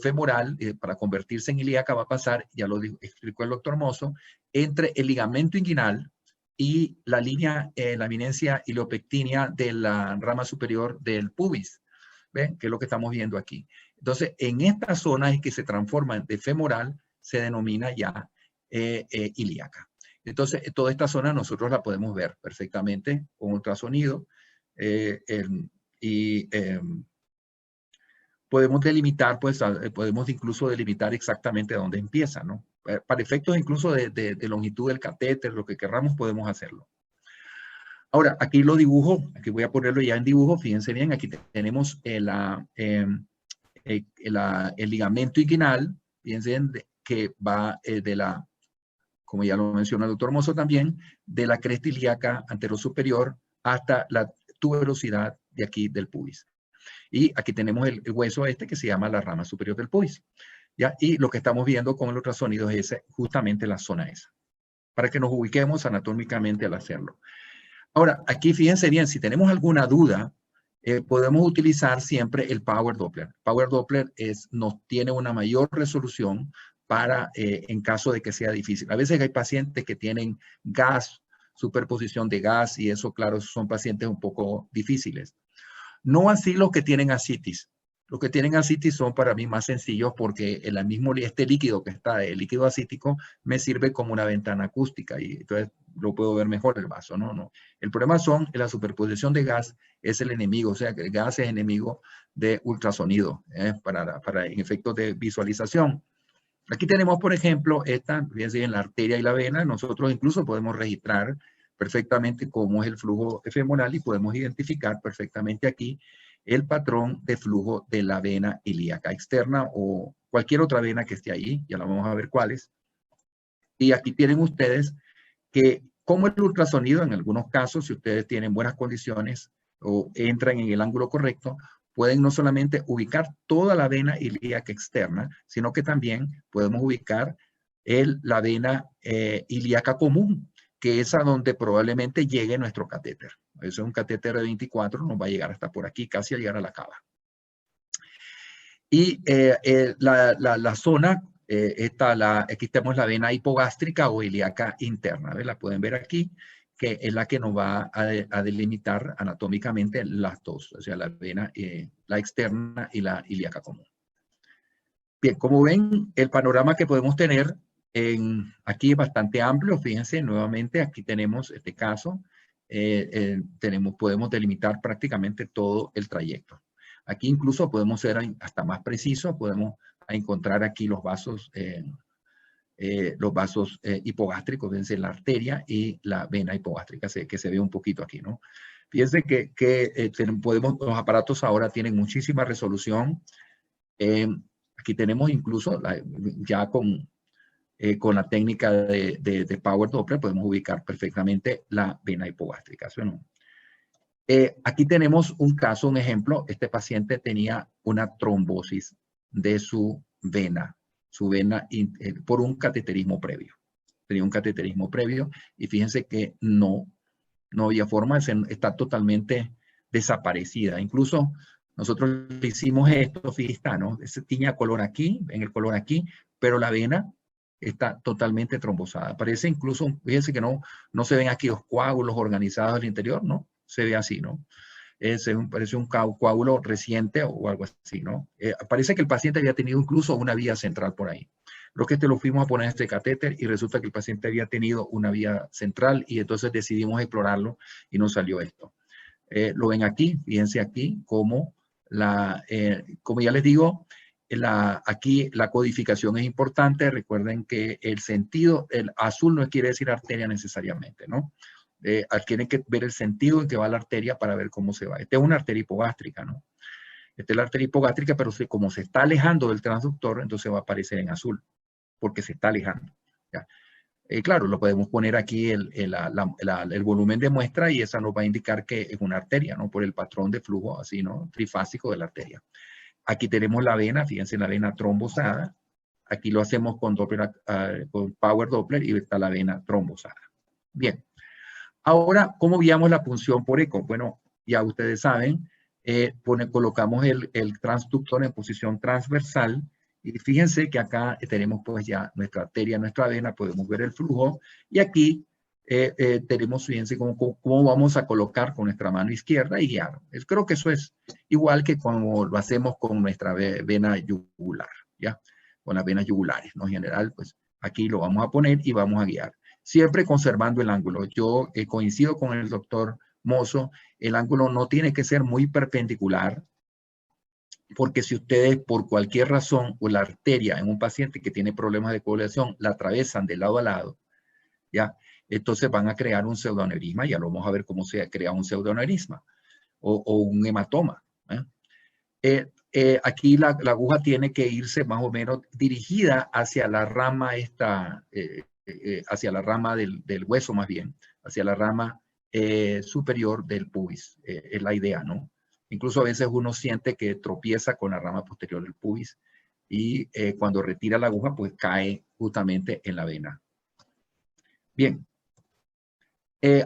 femoral, para convertirse en ilíaca, va a pasar, ya lo explicó el doctor Mozo, entre el ligamento inguinal y la línea, la eminencia hilopectínea de la rama superior del pubis. ¿Ven? Que es lo que estamos viendo aquí. Entonces, en esta zona es que se transforma de femoral, se denomina ya ilíaca. Entonces, toda esta zona nosotros la podemos ver perfectamente con ultrasonido podemos delimitar, pues, podemos incluso delimitar exactamente dónde empieza, ¿no? Para efectos incluso de longitud del catéter, lo que querramos, podemos hacerlo. Ahora, aquí lo dibujo, aquí voy a ponerlo ya en dibujo, fíjense bien, aquí tenemos el ligamento inguinal, fíjense bien, que va como ya lo menciona el doctor Mozo también, de la cresta ilíaca anterosuperior hasta la tuberosidad de aquí del pubis. Y aquí tenemos el hueso que se llama la rama superior del pubis. ¿Ya? Y lo que estamos viendo con el ultrasonido es justamente la zona esa, para que nos ubiquemos anatómicamente al hacerlo. Ahora, aquí fíjense bien, si tenemos alguna duda, podemos utilizar siempre el Power Doppler. Power Doppler nos tiene una mayor resolución para, en caso de que sea difícil. A veces hay pacientes que tienen gas, superposición de gas, y eso, claro, son pacientes un poco difíciles. No así los que tienen ascitis. Los que tienen ascitis son para mí más sencillos porque este líquido que está, el líquido acítico, me sirve como una ventana acústica y entonces lo puedo ver mejor el vaso, ¿no? El problema son la superposición de gas, es el enemigo, o sea que el gas es enemigo de ultrasonido, para en efectos de visualización. Aquí tenemos, por ejemplo, fíjense, en la arteria y la vena, nosotros incluso podemos registrar perfectamente cómo es el flujo femoral y podemos identificar perfectamente aquí el patrón de flujo de la vena ilíaca externa o cualquier otra vena que esté ahí, ya la vamos a ver cuáles. Y aquí tienen ustedes que como el ultrasonido, en algunos casos, si ustedes tienen buenas condiciones o entran en el ángulo correcto, pueden no solamente ubicar toda la vena ilíaca externa, sino que también podemos ubicar la vena ilíaca común, que es a donde probablemente llegue nuestro catéter. Eso es un catéter de 24, nos va a llegar hasta por aquí, casi a llegar a la cava. Y la zona, aquí tenemos la vena hipogástrica o ilíaca interna, ¿ves? La pueden ver aquí, que es la que nos va a delimitar anatómicamente las dos, o sea, la vena, la externa y la ilíaca común. Bien, como ven, el panorama que podemos tener aquí es bastante amplio. Fíjense, nuevamente, aquí tenemos este caso. Podemos delimitar prácticamente todo el trayecto. Aquí incluso podemos ser hasta más precisos, podemos encontrar aquí los vasos hipogástricos, fíjense, la arteria y la vena hipogástrica, que se ve un poquito aquí, ¿no? Fíjense que los aparatos ahora tienen muchísima resolución. Aquí tenemos incluso, ya con la técnica de Power Doppler, podemos ubicar perfectamente la vena hipogástrica, ¿sí o no? Aquí tenemos un caso, un ejemplo. Este paciente tenía una trombosis de su vena por un cateterismo previo. Tenía un cateterismo previo y fíjense que no había forma, está totalmente desaparecida. Incluso nosotros le hicimos esto, fíjate, ¿no? Tenía color aquí, en el color aquí, pero la vena está totalmente trombosada. Parece incluso, fíjense que no se ven aquí los coágulos organizados al interior, ¿no? Se ve así, ¿no? Parece un coágulo reciente o algo así, ¿no? Parece que el paciente había tenido incluso una vía central por ahí. Lo que lo fuimos a poner este catéter y resulta que el paciente había tenido una vía central y entonces decidimos explorarlo y nos salió esto. Lo ven aquí, fíjense aquí como ya les digo, aquí la codificación es importante. Recuerden que el azul no quiere decir arteria necesariamente, ¿no? Tienen que ver el sentido en que va la arteria para ver cómo se va. Esta es una arteria hipogástrica, ¿no? Esta es la arteria hipogástrica, pero como se está alejando del transductor, entonces va a aparecer en azul, porque se está alejando. ¿Ya? Claro, lo podemos poner aquí el volumen de muestra y esa nos va a indicar que es una arteria, ¿no? Por el patrón de flujo así, ¿no? Trifásico de la arteria. Aquí tenemos la vena, fíjense, la vena trombosada. Aquí lo hacemos con Power Doppler y está la vena trombosada. Bien. Ahora, ¿cómo guiamos la punción por eco? Bueno, ya ustedes saben, colocamos el transductor en posición transversal y fíjense que acá tenemos pues ya nuestra arteria, nuestra vena, podemos ver el flujo y aquí tenemos, fíjense cómo vamos a colocar con nuestra mano izquierda y guiar. Creo que eso es igual que como lo hacemos con nuestra vena yugular, ¿ya? Con las venas yugulares, ¿no? En general, pues aquí lo vamos a poner y vamos a guiar. Siempre conservando el ángulo. Yo coincido con el doctor Mozo, el ángulo no tiene que ser muy perpendicular, porque si ustedes por cualquier razón o la arteria en un paciente que tiene problemas de coagulación la atravesan de lado a lado, ¿ya? Entonces van a crear un pseudoaneurisma, ya lo vamos a ver cómo se crea un pseudoaneurisma o un hematoma. Aquí la aguja tiene que irse más o menos dirigida hacia la rama hacia la rama del hueso más bien, hacia la rama superior del pubis, es la idea, ¿no? Incluso a veces uno siente que tropieza con la rama posterior del pubis y cuando retira la aguja pues cae justamente en la vena. Bien.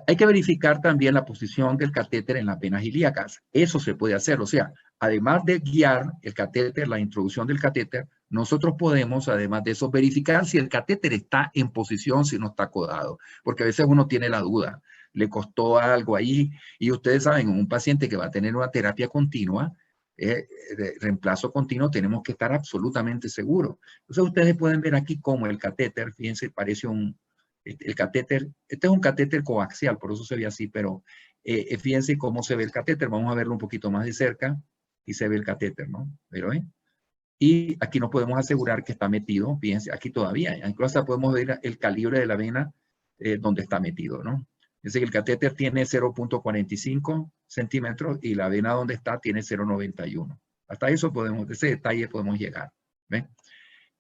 Hay que verificar también la posición del catéter en las venas ilíacas. Eso se puede hacer, o sea, además de guiar el catéter, la introducción del catéter, nosotros podemos, además de eso, verificar si el catéter está en posición, si no está acodado, porque a veces uno tiene la duda, le costó algo ahí, y ustedes saben, un paciente que va a tener una terapia continua, de reemplazo continuo, tenemos que estar absolutamente seguros. Entonces ustedes pueden ver aquí cómo el catéter, fíjense, parece el catéter, este es un catéter coaxial, por eso se ve así, pero fíjense cómo se ve el catéter. Vamos a verlo un poquito más de cerca y se ve el catéter, ¿no? Pero, Y aquí nos podemos asegurar que está metido, fíjense, aquí todavía, incluso podemos ver el calibre de la vena donde está metido, ¿no? Es decir, el catéter tiene 0.45 centímetros y la vena donde está tiene 0.91. Hasta eso ese detalle podemos llegar, ¿ven?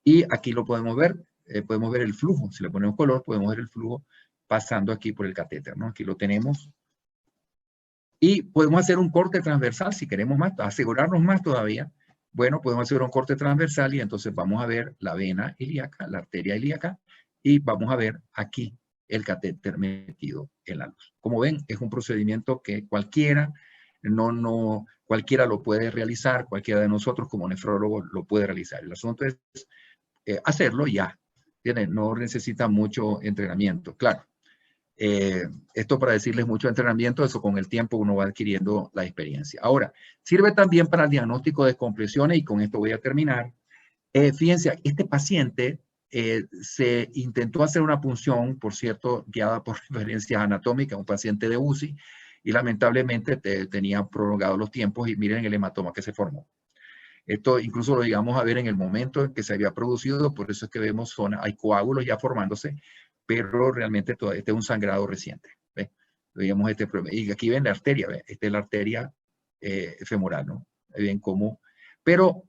Y aquí lo podemos ver el flujo. Si le ponemos color, podemos ver el flujo pasando aquí por el catéter, ¿no? Aquí lo tenemos. Y podemos hacer un corte transversal si queremos más, asegurarnos más todavía. Bueno, podemos hacer un corte transversal y entonces vamos a ver la vena ilíaca, la arteria ilíaca, y vamos a ver aquí el catéter metido en la luz. Como ven, es un procedimiento que cualquiera lo puede realizar, cualquiera de nosotros como nefrólogo lo puede realizar. El asunto es hacerlo ya. No necesita mucho entrenamiento, claro. Esto para decirles mucho entrenamiento, eso con el tiempo uno va adquiriendo la experiencia. Ahora, sirve también para el diagnóstico de descompresiones y con esto voy a terminar. Fíjense, este paciente se intentó hacer una punción, por cierto, guiada por referencias anatómicas, un paciente de UCI, y lamentablemente tenía prolongados los tiempos y miren el hematoma que se formó. Esto incluso lo llegamos a ver en el momento en que se había producido, por eso es que vemos hay coágulos ya formándose, pero realmente este es un sangrado reciente. ¿Ve? Veíamos este problema. Y aquí ven la arteria, ¿ve? Esta es la arteria femoral, ¿no? Ven cómo. Pero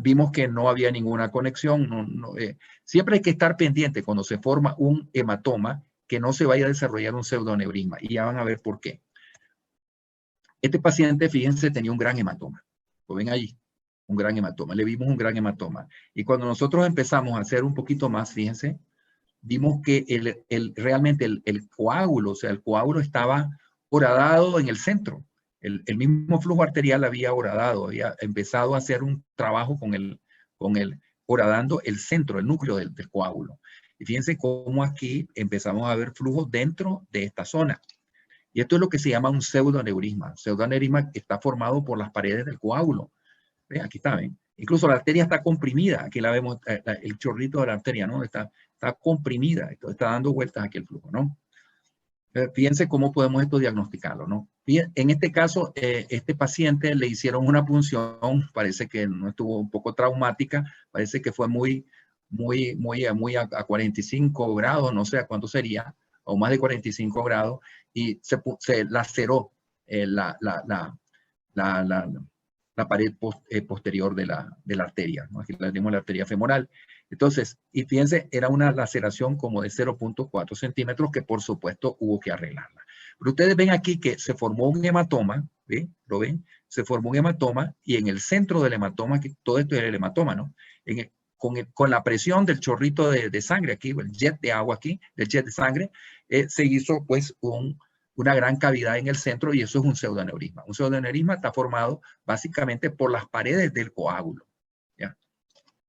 vimos que no había ninguna conexión. Siempre hay que estar pendiente cuando se forma un hematoma que no se vaya a desarrollar un pseudoneurisma. Y ya van a ver por qué. Este paciente, fíjense, tenía un gran hematoma. Lo ven ahí, un gran hematoma. Le vimos un gran hematoma. Y cuando nosotros empezamos a hacer un poquito más, fíjense, vimos que realmente el coágulo, o sea, el coágulo estaba horadado en el centro. El mismo flujo arterial había horadado, había empezado a hacer un trabajo con el horadando el centro, el núcleo del coágulo. Y fíjense cómo aquí empezamos a ver flujo dentro de esta zona. Y esto es lo que se llama un pseudoneurisma. Pseudoneurisma está formado por las paredes del coágulo. ¿Ven? Aquí está, ¿ven? Incluso la arteria está comprimida. Aquí la vemos, el chorrito de la arteria, ¿no? Está comprimida. Está dando vueltas aquí el flujo, ¿no? Fíjense cómo podemos esto diagnosticarlo, ¿no? En este caso, este paciente le hicieron una punción, parece que no estuvo un poco traumática, parece que fue muy a 45 grados, no sé a cuánto sería, o más de 45 grados, y se laceró la pared posterior de la arteria, ¿no? Aquí tenemos la arteria femoral. Entonces, y fíjense, era una laceración como de 0.4 centímetros que por supuesto hubo que arreglarla. Pero ustedes ven aquí que se formó un hematoma, ¿ven? ¿Lo ven? Se formó un hematoma y en el centro del hematoma, que todo esto era el hematoma, ¿no? Con la presión del chorrito de sangre aquí, el jet de agua aquí, del jet de sangre, se hizo pues una gran cavidad en el centro y eso es un pseudoneurisma. Un pseudoneurisma está formado básicamente por las paredes del coágulo. ¿Ya?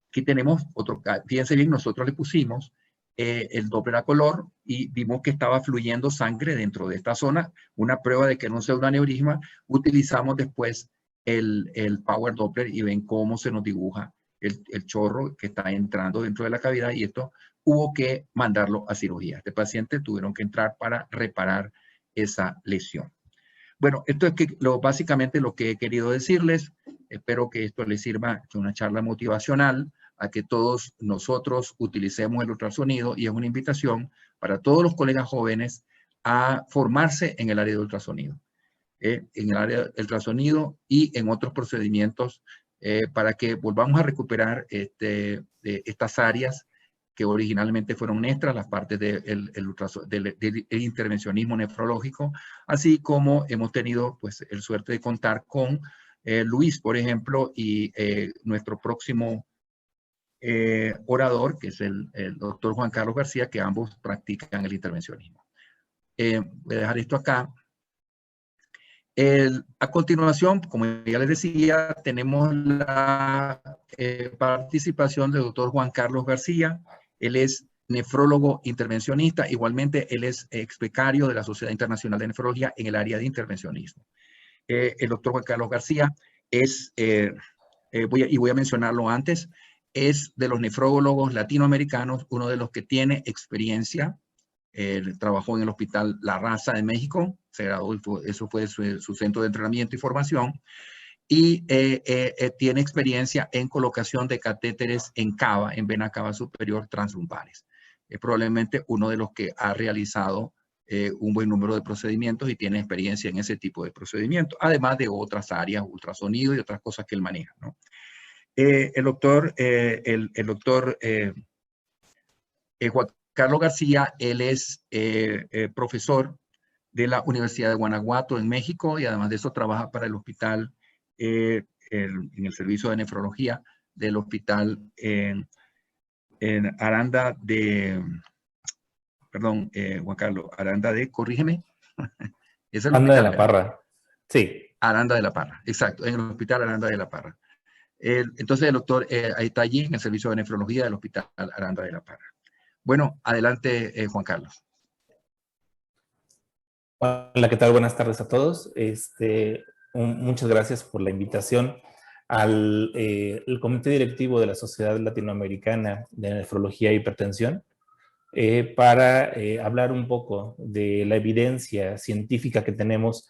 Aquí tenemos otro, fíjense bien, nosotros le pusimos el Doppler a color y vimos que estaba fluyendo sangre dentro de esta zona. Una prueba de que era un pseudoneurisma. Utilizamos después el Power Doppler y ven cómo se nos dibuja el chorro que está entrando dentro de la cavidad y esto hubo que mandarlo a cirugía. Este paciente tuvieron que entrar para reparar esa lesión. Bueno, esto es básicamente lo que he querido decirles. Espero que esto les sirva de una charla motivacional a que todos nosotros utilicemos el ultrasonido y es una invitación para todos los colegas jóvenes a formarse en el área de ultrasonido. En el área del ultrasonido y en otros procedimientos para que volvamos a recuperar estas áreas que originalmente fueron nuestras, las partes del intervencionismo nefrológico, así como hemos tenido pues el suerte de contar con Luis, por ejemplo, y nuestro próximo orador, que es el doctor Juan Carlos García, que ambos practican el intervencionismo. Voy a dejar esto acá. A continuación, como ya les decía, tenemos la participación del doctor Juan Carlos García. Él es nefrólogo intervencionista. Igualmente, él es ex becario de la Sociedad Internacional de Nefrología en el área de intervencionismo. El doctor Juan Carlos García es, voy a mencionarlo antes, es de los nefrólogos latinoamericanos, uno de los que tiene experiencia. Trabajó en el Hospital La Raza de México, se graduó, eso fue su centro de entrenamiento y formación. y tiene experiencia en colocación de catéteres en cava, en vena cava superior translumbales. Es probablemente uno de los que ha realizado un buen número de procedimientos y tiene experiencia en ese tipo de procedimientos, además de otras áreas, ultrasonido y otras cosas que él maneja, ¿no? El doctor Juan Carlos García, él es profesor de la Universidad de Guanajuato en México y además de eso trabaja para el hospital, en el servicio de nefrología del hospital en Aranda de, perdón, Juan Carlos, Aranda de, corrígeme. Es el Aranda de hospital, la ¿verdad? Parra, sí. Aranda de la Parra, exacto, en el hospital Aranda de la Parra. Entonces el doctor ahí está allí en el servicio de nefrología del hospital Aranda de la Parra. Bueno, adelante, Juan Carlos. Hola, ¿qué tal? Buenas tardes a todos. Muchas gracias por la invitación al el Comité Directivo de la Sociedad Latinoamericana de Nefrología e Hipertensión para hablar un poco de la evidencia científica que tenemos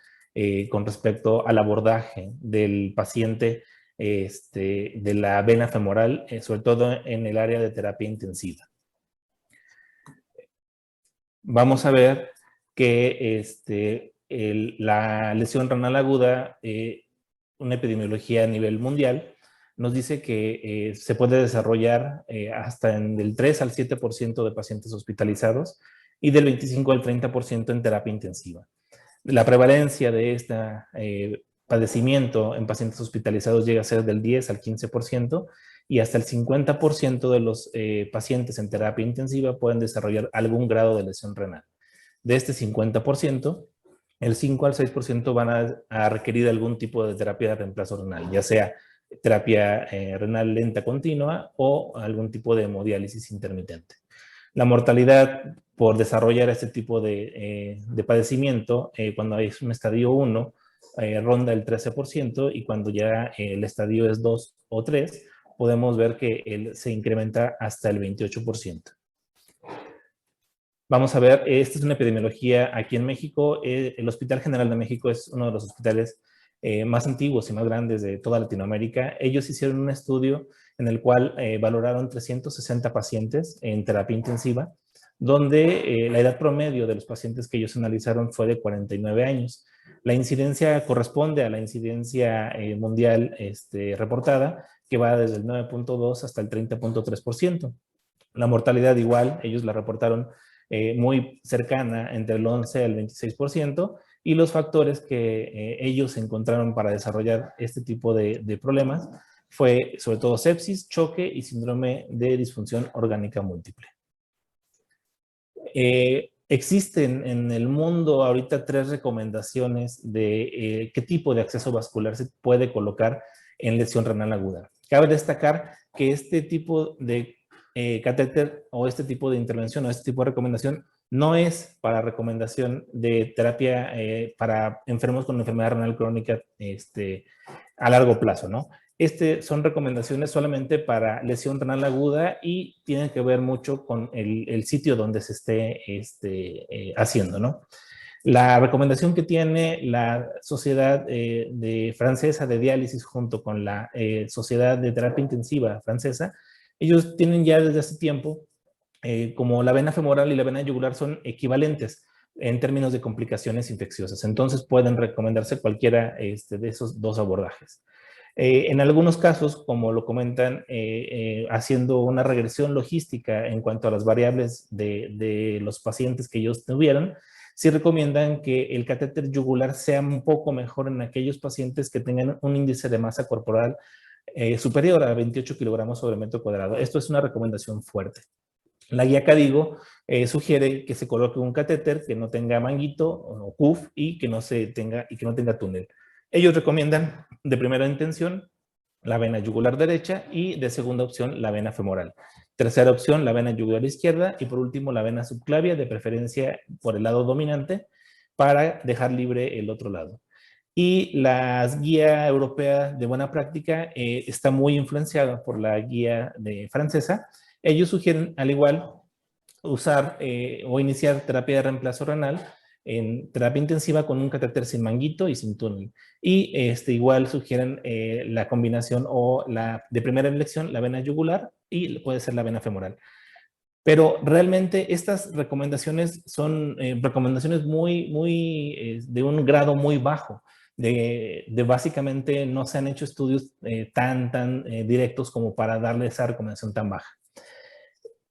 con respecto al abordaje del paciente de la vena femoral, sobre todo en el área de terapia intensiva. Vamos a ver que la lesión renal aguda, una epidemiología a nivel mundial, nos dice que se puede desarrollar hasta en del 3 al 7% de pacientes hospitalizados y del 25 al 30% en terapia intensiva. La prevalencia de este padecimiento en pacientes hospitalizados llega a ser del 10 al 15%, y hasta el 50% de los pacientes en terapia intensiva pueden desarrollar algún grado de lesión renal. De este 50%, el 5 al 6% van a requerir algún tipo de terapia de reemplazo renal, ya sea terapia renal lenta continua o algún tipo de hemodiálisis intermitente. La mortalidad por desarrollar este tipo de padecimiento, cuando es un estadio 1, ronda el 13%, y cuando ya el estadio es 2 o 3, podemos ver que se incrementa hasta el 28%. Vamos a ver, esta es una epidemiología aquí en México. El Hospital General de México es uno de los hospitales más antiguos y más grandes de toda Latinoamérica. Ellos hicieron un estudio en el cual valoraron 360 pacientes en terapia intensiva, donde la edad promedio de los pacientes que ellos analizaron fue de 49 años. La incidencia corresponde a la incidencia mundial reportada, que va desde el 9.2 hasta el 30.3%. La mortalidad igual, ellos la reportaron muy cercana, entre el 11 al 26%, y los factores que ellos encontraron para desarrollar este tipo de problemas fue sobre todo sepsis, choque y síndrome de disfunción orgánica múltiple. Existen en el mundo ahorita 3 recomendaciones de qué tipo de acceso vascular se puede colocar en lesión renal aguda. Cabe destacar que este tipo de catéter o este tipo de intervención o este tipo de recomendación no es para recomendación de terapia para enfermos con enfermedad renal crónica a largo plazo, ¿no? Son recomendaciones solamente para lesión renal aguda y tienen que ver mucho con el sitio donde se esté haciendo, ¿no? La recomendación que tiene la Sociedad Francesa de Diálisis junto con la Sociedad de Terapia Intensiva Francesa, ellos tienen ya desde hace tiempo, como la vena femoral y la vena yugular son equivalentes en términos de complicaciones infecciosas. Entonces pueden recomendarse cualquiera de esos 2 abordajes. En algunos casos, como lo comentan, haciendo una regresión logística en cuanto a las variables de los pacientes que ellos tuvieron, sí recomiendan que el catéter yugular sea un poco mejor en aquellos pacientes que tengan un índice de masa corporal superior a 28 kilogramos sobre metro cuadrado. Esto es una recomendación fuerte. La guía CADIGO sugiere que se coloque un catéter que no tenga manguito o CUF y que no tenga túnel. Ellos recomiendan de primera intención la vena yugular derecha y de segunda opción la vena femoral. Tercera opción, la vena yugular izquierda, y por último la vena subclavia, de preferencia por el lado dominante, para dejar libre el otro lado. Y la guía europea de buena práctica está muy influenciada por la guía francesa. Ellos sugieren, al igual, usar o iniciar terapia de reemplazo renal en terapia intensiva con un catéter sin manguito y sin túnel. Y igual sugieren la combinación o de primera elección, la vena yugular y puede ser la vena femoral. Pero realmente estas recomendaciones son recomendaciones de un grado muy bajo. Básicamente no se han hecho estudios tan directos como para darle esa recomendación tan baja.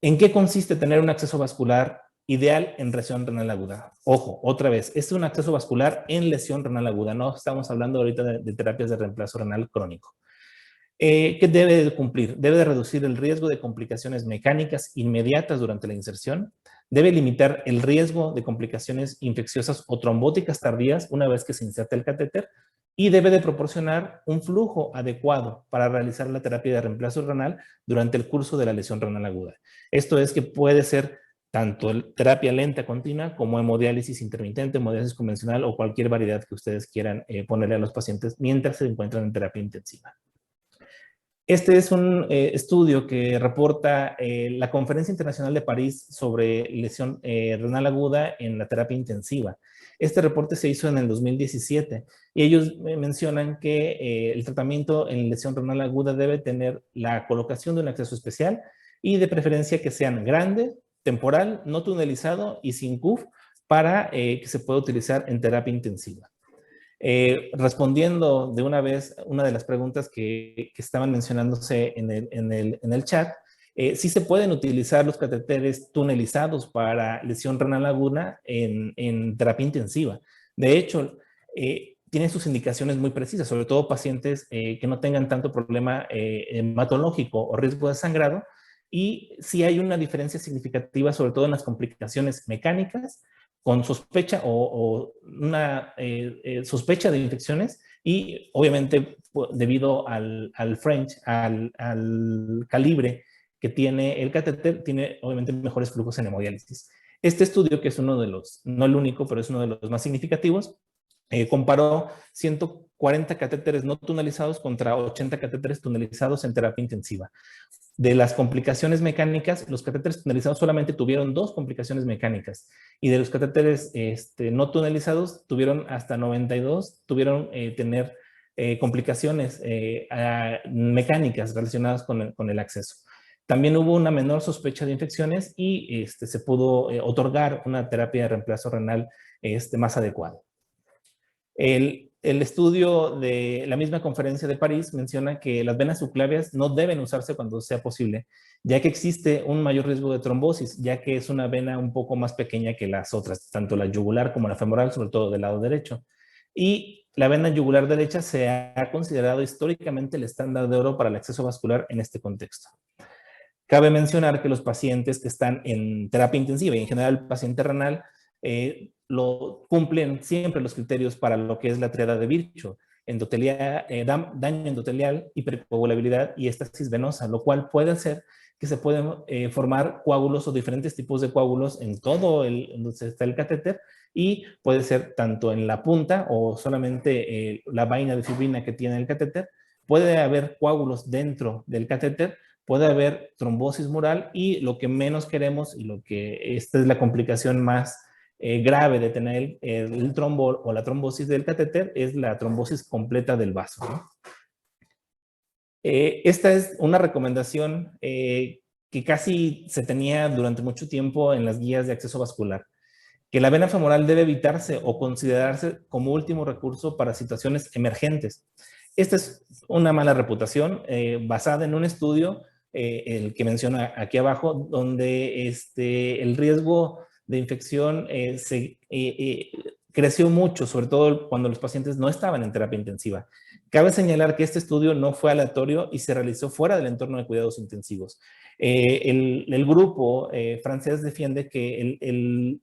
¿En qué consiste tener un acceso vascular ideal en lesión renal aguda? Ojo, otra vez, este es un acceso vascular en lesión renal aguda. No estamos hablando ahorita de terapias de reemplazo renal crónico. ¿Qué debe de cumplir? Debe de reducir el riesgo de complicaciones mecánicas inmediatas durante la inserción. Debe limitar el riesgo de complicaciones infecciosas o trombóticas tardías una vez que se inserta el catéter. Y debe de proporcionar un flujo adecuado para realizar la terapia de reemplazo renal durante el curso de la lesión renal aguda. Esto es que puede ser tanto terapia lenta continua como hemodiálisis intermitente, hemodiálisis convencional o cualquier variedad que ustedes quieran ponerle a los pacientes mientras se encuentran en terapia intensiva. Este es un estudio que reporta la Conferencia Internacional de París sobre lesión renal aguda en la terapia intensiva. Este reporte se hizo en el 2017 y ellos mencionan que el tratamiento en lesión renal aguda debe tener la colocación de un acceso especial y de preferencia que sean grande, temporal, no tunelizado y sin CUF para que se pueda utilizar en terapia intensiva. Respondiendo de una vez una de las preguntas que estaban mencionándose en el chat, sí se pueden utilizar los catéteres tunelizados para lesión renal aguda en terapia intensiva. De hecho, tiene sus indicaciones muy precisas, sobre todo pacientes que no tengan tanto problema hematológico o riesgo de sangrado, y sí hay una diferencia significativa, sobre todo en las complicaciones mecánicas, con sospecha o una sospecha de infecciones y obviamente debido al French, al calibre que tiene el catéter, tiene obviamente mejores flujos en hemodiálisis. Este estudio, que es uno de los, no el único, pero es uno de los más significativos, comparó 140 catéteres no tunelizados contra 80 catéteres tunelizados en terapia intensiva. De las complicaciones mecánicas, los catéteres tunelizados solamente tuvieron 2 complicaciones mecánicas y de los catéteres no tunelizados tuvieron hasta 92, tuvieron tener complicaciones mecánicas relacionadas con el acceso. También hubo una menor sospecha de infecciones y se pudo otorgar una terapia de reemplazo renal más adecuada. El estudio de la misma conferencia de París menciona que las venas subclavias no deben usarse cuando sea posible, ya que existe un mayor riesgo de trombosis, ya que es una vena un poco más pequeña que las otras, tanto la yugular como la femoral, sobre todo del lado derecho. Y la vena yugular derecha se ha considerado históricamente el estándar de oro para el acceso vascular en este contexto. Cabe mencionar que los pacientes que están en terapia intensiva y en general el paciente renal cumplen siempre los criterios para lo que es la triada de Virchow: daño endotelial, hipercoagulabilidad y éstasis venosa, lo cual puede hacer que se pueden formar coágulos o diferentes tipos de coágulos en todo donde está el catéter, y puede ser tanto en la punta o solamente la vaina de fibrina que tiene el catéter. Puede haber coágulos dentro del catéter, puede haber trombosis mural y lo que menos queremos, y lo que esta es la complicación más grave de tener el trombo o la trombosis del catéter, es la trombosis completa del vaso, ¿no? Esta es una recomendación que casi se tenía durante mucho tiempo en las guías de acceso vascular, que la vena femoral debe evitarse o considerarse como último recurso para situaciones emergentes. Esta es una mala reputación basada en un estudio, el que menciona aquí abajo, donde el riesgo de infección creció mucho, sobre todo cuando los pacientes no estaban en terapia intensiva. Cabe señalar que este estudio no fue aleatorio y se realizó fuera del entorno de cuidados intensivos. El grupo francés defiende que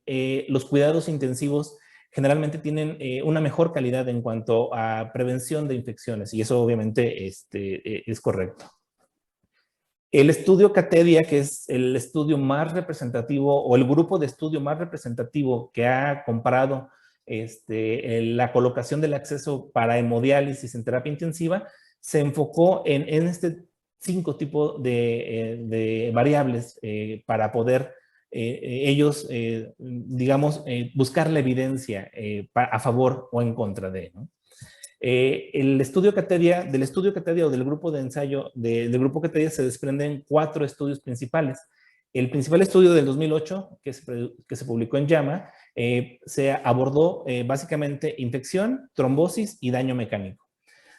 los cuidados intensivos generalmente tienen una mejor calidad en cuanto a prevención de infecciones, y eso obviamente es correcto. El estudio CATEDIA, que es el estudio más representativo o el grupo de estudio más representativo que ha comparado la colocación del acceso para hemodiálisis en terapia intensiva, se enfocó en 5 tipos de variables para poder ellos, digamos, buscar la evidencia a favor o en contra de, ¿no? Del estudio Catedia o del grupo de ensayo del grupo Catedia se desprenden 4 estudios principales. El principal estudio del 2008, que se publicó en JAMA, se abordó básicamente infección, trombosis y daño mecánico.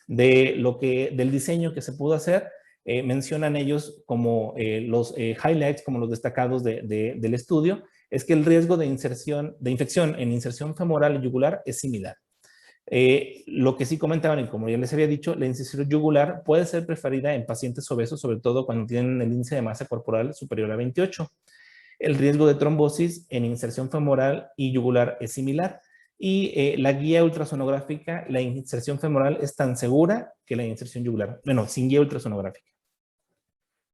Del diseño que se pudo hacer, mencionan ellos como los highlights, como los destacados del estudio, es que el riesgo de infección en inserción femoral y yugular es similar. Lo que sí comentaban, y como ya les había dicho, la incisión yugular puede ser preferida en pacientes obesos, sobre todo cuando tienen el índice de masa corporal superior a 28. El riesgo de trombosis en inserción femoral y yugular es similar. Y la guía ultrasonográfica, la inserción femoral es tan segura que la inserción yugular. Bueno, sin guía ultrasonográfica.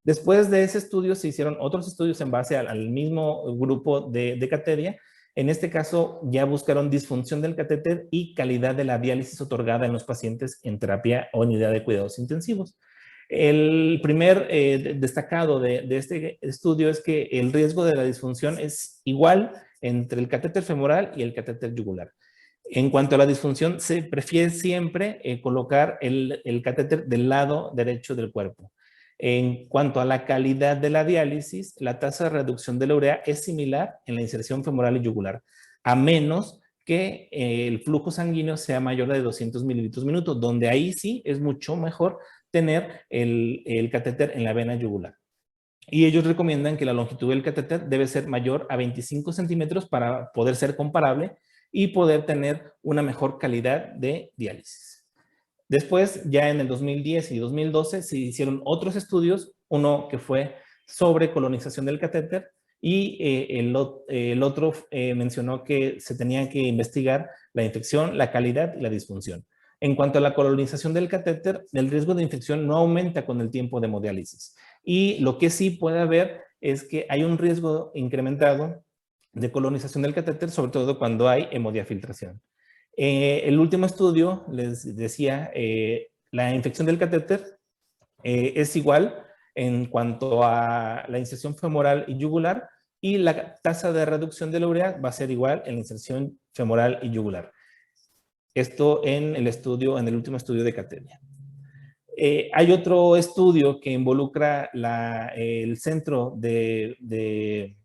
Después de ese estudio se hicieron otros estudios en base al mismo grupo de Catedia. En este caso ya buscaron disfunción del catéter y calidad de la diálisis otorgada en los pacientes en terapia o unidad de cuidados intensivos. El primer destacado de este estudio es que el riesgo de la disfunción es igual entre el catéter femoral y el catéter yugular. En cuanto a la disfunción, se prefiere siempre colocar el catéter del lado derecho del cuerpo. En cuanto a la calidad de la diálisis, la tasa de reducción de la urea es similar en la inserción femoral y yugular, a menos que el flujo sanguíneo sea mayor de 200 mililitros minuto, donde ahí sí es mucho mejor tener el catéter en la vena yugular. Y ellos recomiendan que la longitud del catéter debe ser mayor a 25 centímetros para poder ser comparable y poder tener una mejor calidad de diálisis. Después, ya en el 2010 y 2012, se hicieron otros estudios, uno que fue sobre colonización del catéter y el otro mencionó que se tenía que investigar la infección, la calidad y la disfunción. En cuanto a la colonización del catéter, el riesgo de infección no aumenta con el tiempo de hemodiálisis. Y lo que sí puede haber es que hay un riesgo incrementado de colonización del catéter, sobre todo cuando hay hemodiafiltración. El último estudio, les decía, la infección del catéter es igual en cuanto a la inserción femoral y yugular, y la tasa de reducción de la urea va a ser igual en la inserción femoral y yugular. Esto en el último estudio de Catedia. Hay otro estudio que involucra el Centro de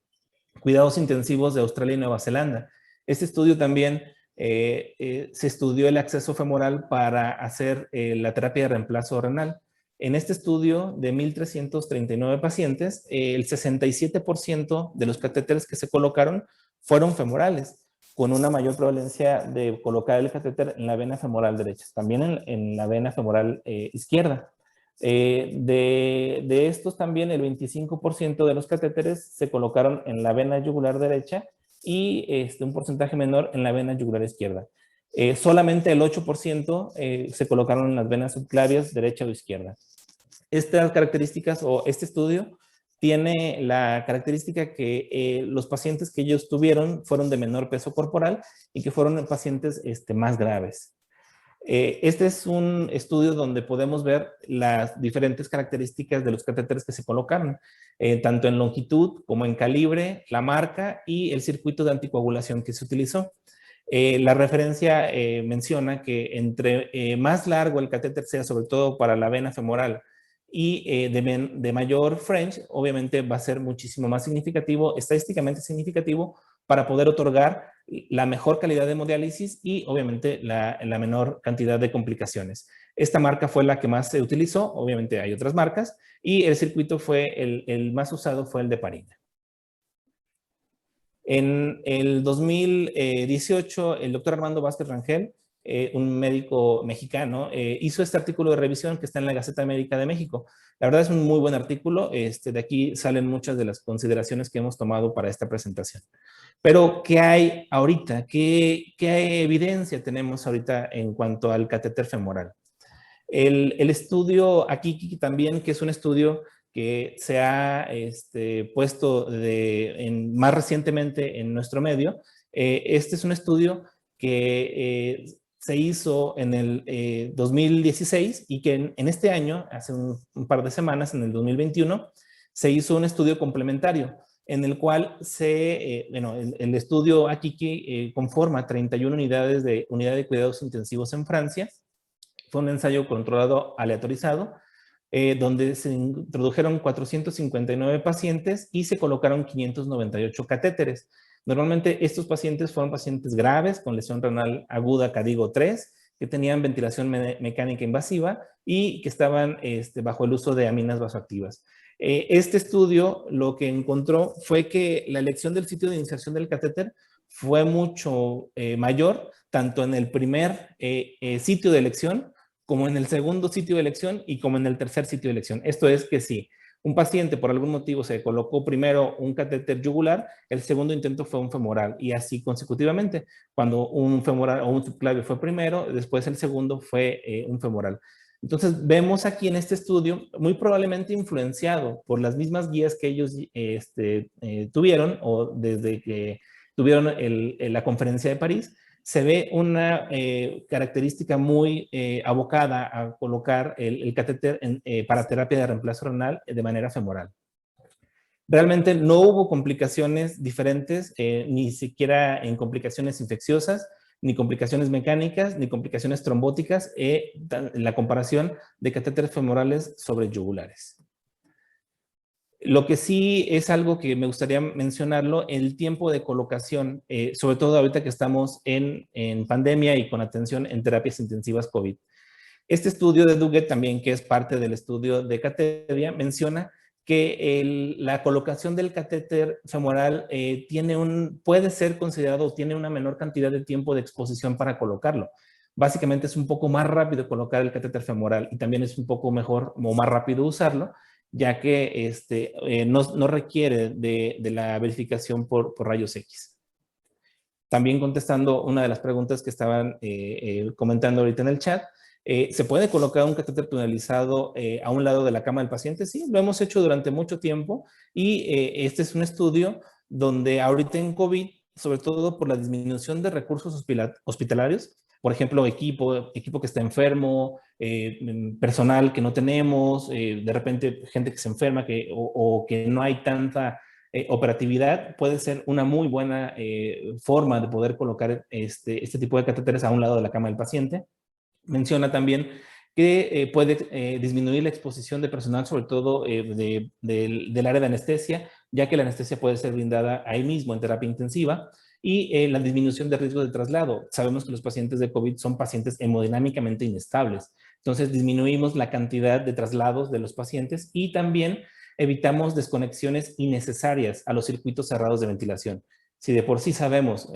Cuidados Intensivos de Australia y Nueva Zelanda. Este estudio también se estudió el acceso femoral para hacer la terapia de reemplazo renal. En este estudio de 1,339 pacientes, el 67% de los catéteres que se colocaron fueron femorales, con una mayor prevalencia de colocar el catéter en la vena femoral derecha, también en la vena femoral izquierda. De estos también el 25% de los catéteres se colocaron en la vena yugular derecha y un porcentaje menor en la vena yugular izquierda. Solamente el 8% se colocaron en las venas subclavias derecha o izquierda. Estas características o este estudio tiene la característica que los pacientes que ellos tuvieron fueron de menor peso corporal y que fueron pacientes más graves. Este es un estudio donde podemos ver las diferentes características de los catéteres que se colocaron, tanto en longitud como en calibre, la marca y el circuito de anticoagulación que se utilizó. La referencia menciona que entre más largo el catéter sea, sobre todo para la vena femoral, y de mayor French, obviamente va a ser muchísimo más significativo, estadísticamente significativo, para poder otorgar la mejor calidad de hemodiálisis y obviamente la menor cantidad de complicaciones. Esta marca fue la que más se utilizó, obviamente hay otras marcas, y el circuito fue el más usado fue el de Parina. En el 2018, el doctor Armando Vázquez Rangel, un médico mexicano, hizo este artículo de revisión que está en la Gaceta Médica de México. La verdad es un muy buen artículo. De aquí salen muchas de las consideraciones que hemos tomado para esta presentación. Pero, ¿qué hay ahorita? ¿Qué evidencia tenemos ahorita en cuanto al catéter femoral? El estudio aquí también, que es un estudio que se ha puesto más recientemente en nuestro medio, este es un estudio que se hizo en el 2016 y que en este año, hace un par de semanas, en el 2021, se hizo un estudio complementario. en el cual el estudio aquí que conforma 31 unidades de unidad de cuidados intensivos en Francia. Fue un ensayo controlado aleatorizado, donde se introdujeron 459 pacientes y se colocaron 598 catéteres. Normalmente estos pacientes fueron pacientes graves con lesión renal aguda CADIGO 3, que tenían ventilación mecánica invasiva y que estaban bajo el uso de aminas vasoactivas. Este estudio lo que encontró fue que la elección del sitio de inserción del catéter fue mucho mayor, tanto en el primer sitio de elección, como en el segundo sitio de elección y como en el tercer sitio de elección. Esto es que si un paciente por algún motivo se colocó primero un catéter yugular, el segundo intento fue un femoral y así consecutivamente. Cuando un femoral o un subclavio fue primero, después el segundo fue un femoral. Entonces vemos aquí en este estudio, muy probablemente influenciado por las mismas guías que ellos tuvieron o desde que tuvieron la conferencia de París, se ve una característica muy abocada a colocar el catéter para terapia de reemplazo renal de manera femoral. Realmente no hubo complicaciones diferentes, ni siquiera en complicaciones infecciosas, ni complicaciones mecánicas, ni complicaciones trombóticas en la comparación de catéteres femorales sobre yugulares. Lo que sí es algo que me gustaría mencionarlo, el tiempo de colocación, sobre todo ahorita que estamos en pandemia y con atención en terapias intensivas COVID. Este estudio de Duguet también, que es parte del estudio de Catevia, menciona que la colocación del catéter femoral puede ser considerado, tiene una menor cantidad de tiempo de exposición para colocarlo. Básicamente es un poco más rápido colocar el catéter femoral y también es un poco mejor o más rápido usarlo, ya que no requiere de la verificación por rayos X. También contestando una de las preguntas que estaban comentando ahorita en el chat, ¿se puede colocar un catéter tunelizado a un lado de la cama del paciente? Sí, lo hemos hecho durante mucho tiempo y este es un estudio donde ahorita en COVID, sobre todo por la disminución de recursos hospitalarios, por ejemplo, equipo que está enfermo, personal que no tenemos, de repente gente que se enferma o que no hay tanta operatividad, puede ser una muy buena forma de poder colocar este tipo de catéteres a un lado de la cama del paciente. Menciona también que puede disminuir la exposición de personal, sobre todo del área de anestesia, ya que la anestesia puede ser brindada ahí mismo en terapia intensiva, y la disminución de riesgo de traslado. Sabemos que los pacientes de COVID son pacientes hemodinámicamente inestables, entonces disminuimos la cantidad de traslados de los pacientes y también evitamos desconexiones innecesarias a los circuitos cerrados de ventilación. Si de por sí sabemos,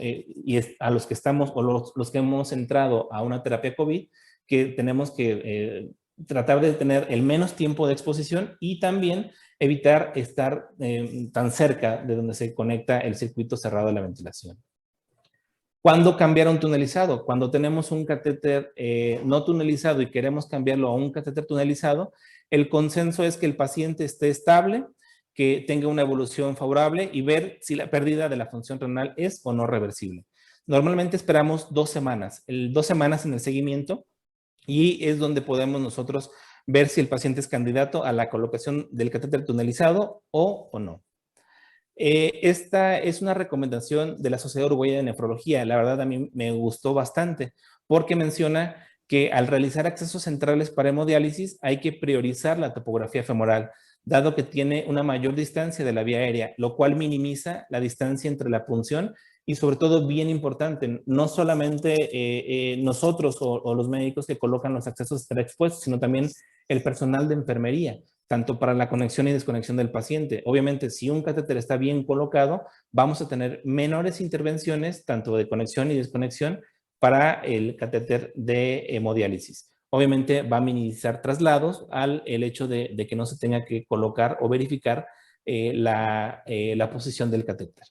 a los que estamos o los que hemos entrado a una terapia COVID, que tenemos que tratar de tener el menos tiempo de exposición y también evitar estar tan cerca de donde se conecta el circuito cerrado de la ventilación. ¿Cuándo cambiar a un tunelizado? Cuando tenemos un catéter no tunelizado y queremos cambiarlo a un catéter tunelizado, el consenso es que el paciente esté estable, que tenga una evolución favorable y ver si la pérdida de la función renal es o no reversible. Normalmente esperamos 2 semanas, 2 semanas en el seguimiento, y es donde podemos nosotros ver si el paciente es candidato a la colocación del catéter tunelizado o no. Esta es una recomendación de la Sociedad Uruguaya de Nefrología. La verdad a mí me gustó bastante porque menciona que al realizar accesos centrales para hemodiálisis hay que priorizar la topografía femoral, dado que tiene una mayor distancia de la vía aérea, lo cual minimiza la distancia entre la punción y sobre todo, bien importante, no solamente nosotros o los médicos que colocan los accesos estar expuestos, sino también el personal de enfermería, tanto para la conexión y desconexión del paciente. Obviamente, si un catéter está bien colocado, vamos a tener menores intervenciones, tanto de conexión y desconexión, para el catéter de hemodiálisis. Obviamente, va a minimizar traslados el hecho de que no se tenga que colocar o verificar la posición del catéter.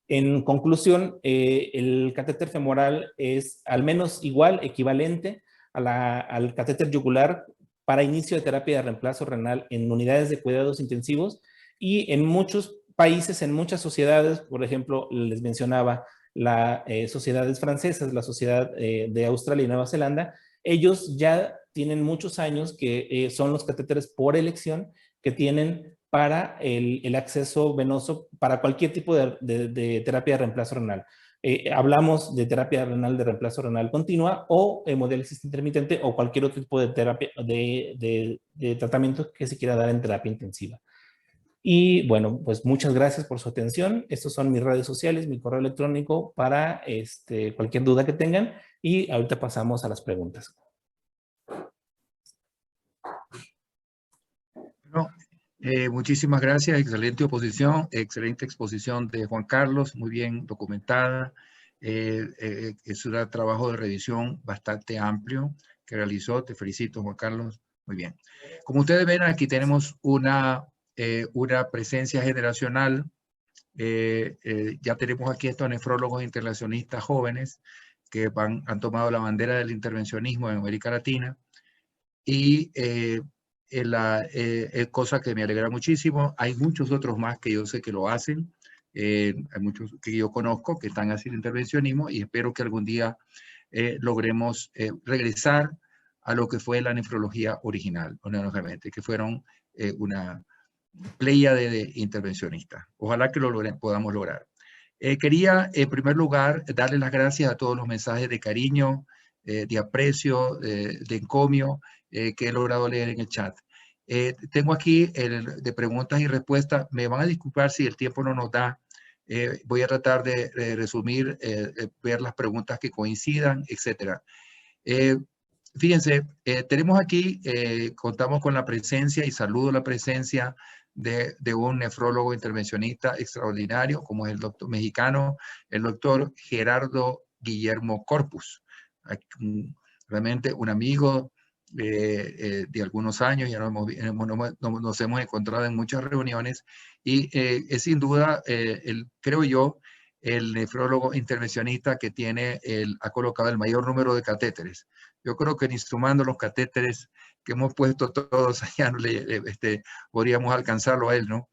En conclusión, el catéter femoral es al menos igual, equivalente al catéter yugular para inicio de terapia de reemplazo renal en unidades de cuidados intensivos y en muchos países, en muchas sociedades, por ejemplo, les mencionaba las sociedades francesas, la sociedad de Australia y Nueva Zelanda, ellos ya tienen muchos años que son los catéteres por elección que tienen para el acceso venoso para cualquier tipo de terapia de reemplazo renal. Hablamos de terapia renal de reemplazo renal continua o hemodiálisis intermitente o cualquier otro tipo de terapia de tratamiento que se quiera dar en terapia intensiva. Y bueno, pues muchas gracias por su atención. Estos son mis redes sociales, mi correo electrónico para cualquier duda que tengan y ahorita pasamos a las preguntas. No, muchísimas gracias, excelente exposición de Juan Carlos, muy bien documentada. Es un trabajo de revisión bastante amplio que realizó. Te felicito, Juan Carlos, muy bien. Como ustedes ven, aquí tenemos una presencia generacional. Ya tenemos aquí estos nefrólogos internacionalistas jóvenes que han tomado la bandera del intervencionismo en América Latina y cosa que me alegra muchísimo. Hay muchos otros más que yo sé que lo hacen. Hay muchos que yo conozco que están haciendo intervencionismo y espero que algún día logremos regresar a lo que fue la nefrología original, honestamente, que fueron una pléyade de intervencionistas. Ojalá que podamos lograr. Quería, en primer lugar, darle las gracias a todos los mensajes de cariño, de aprecio, de encomio que he logrado leer en el chat. Tengo aquí de preguntas y respuestas. Me van a disculpar si el tiempo no nos da. Voy a tratar de resumir, ver las preguntas que coincidan, etc. Fíjense, tenemos aquí, contamos con la presencia y saludo la presencia de un nefrólogo intervencionista extraordinario, como es el doctor mexicano, el doctor Gerardo Guillermo Corpus. Realmente un amigo de algunos años, ya nos hemos encontrado en muchas reuniones y es sin duda, creo yo, el nefrólogo intervencionista que ha colocado el mayor número de catéteres. Yo creo que ni sumando los catéteres que hemos puesto todos allá, podríamos alcanzarlo a él, ¿no?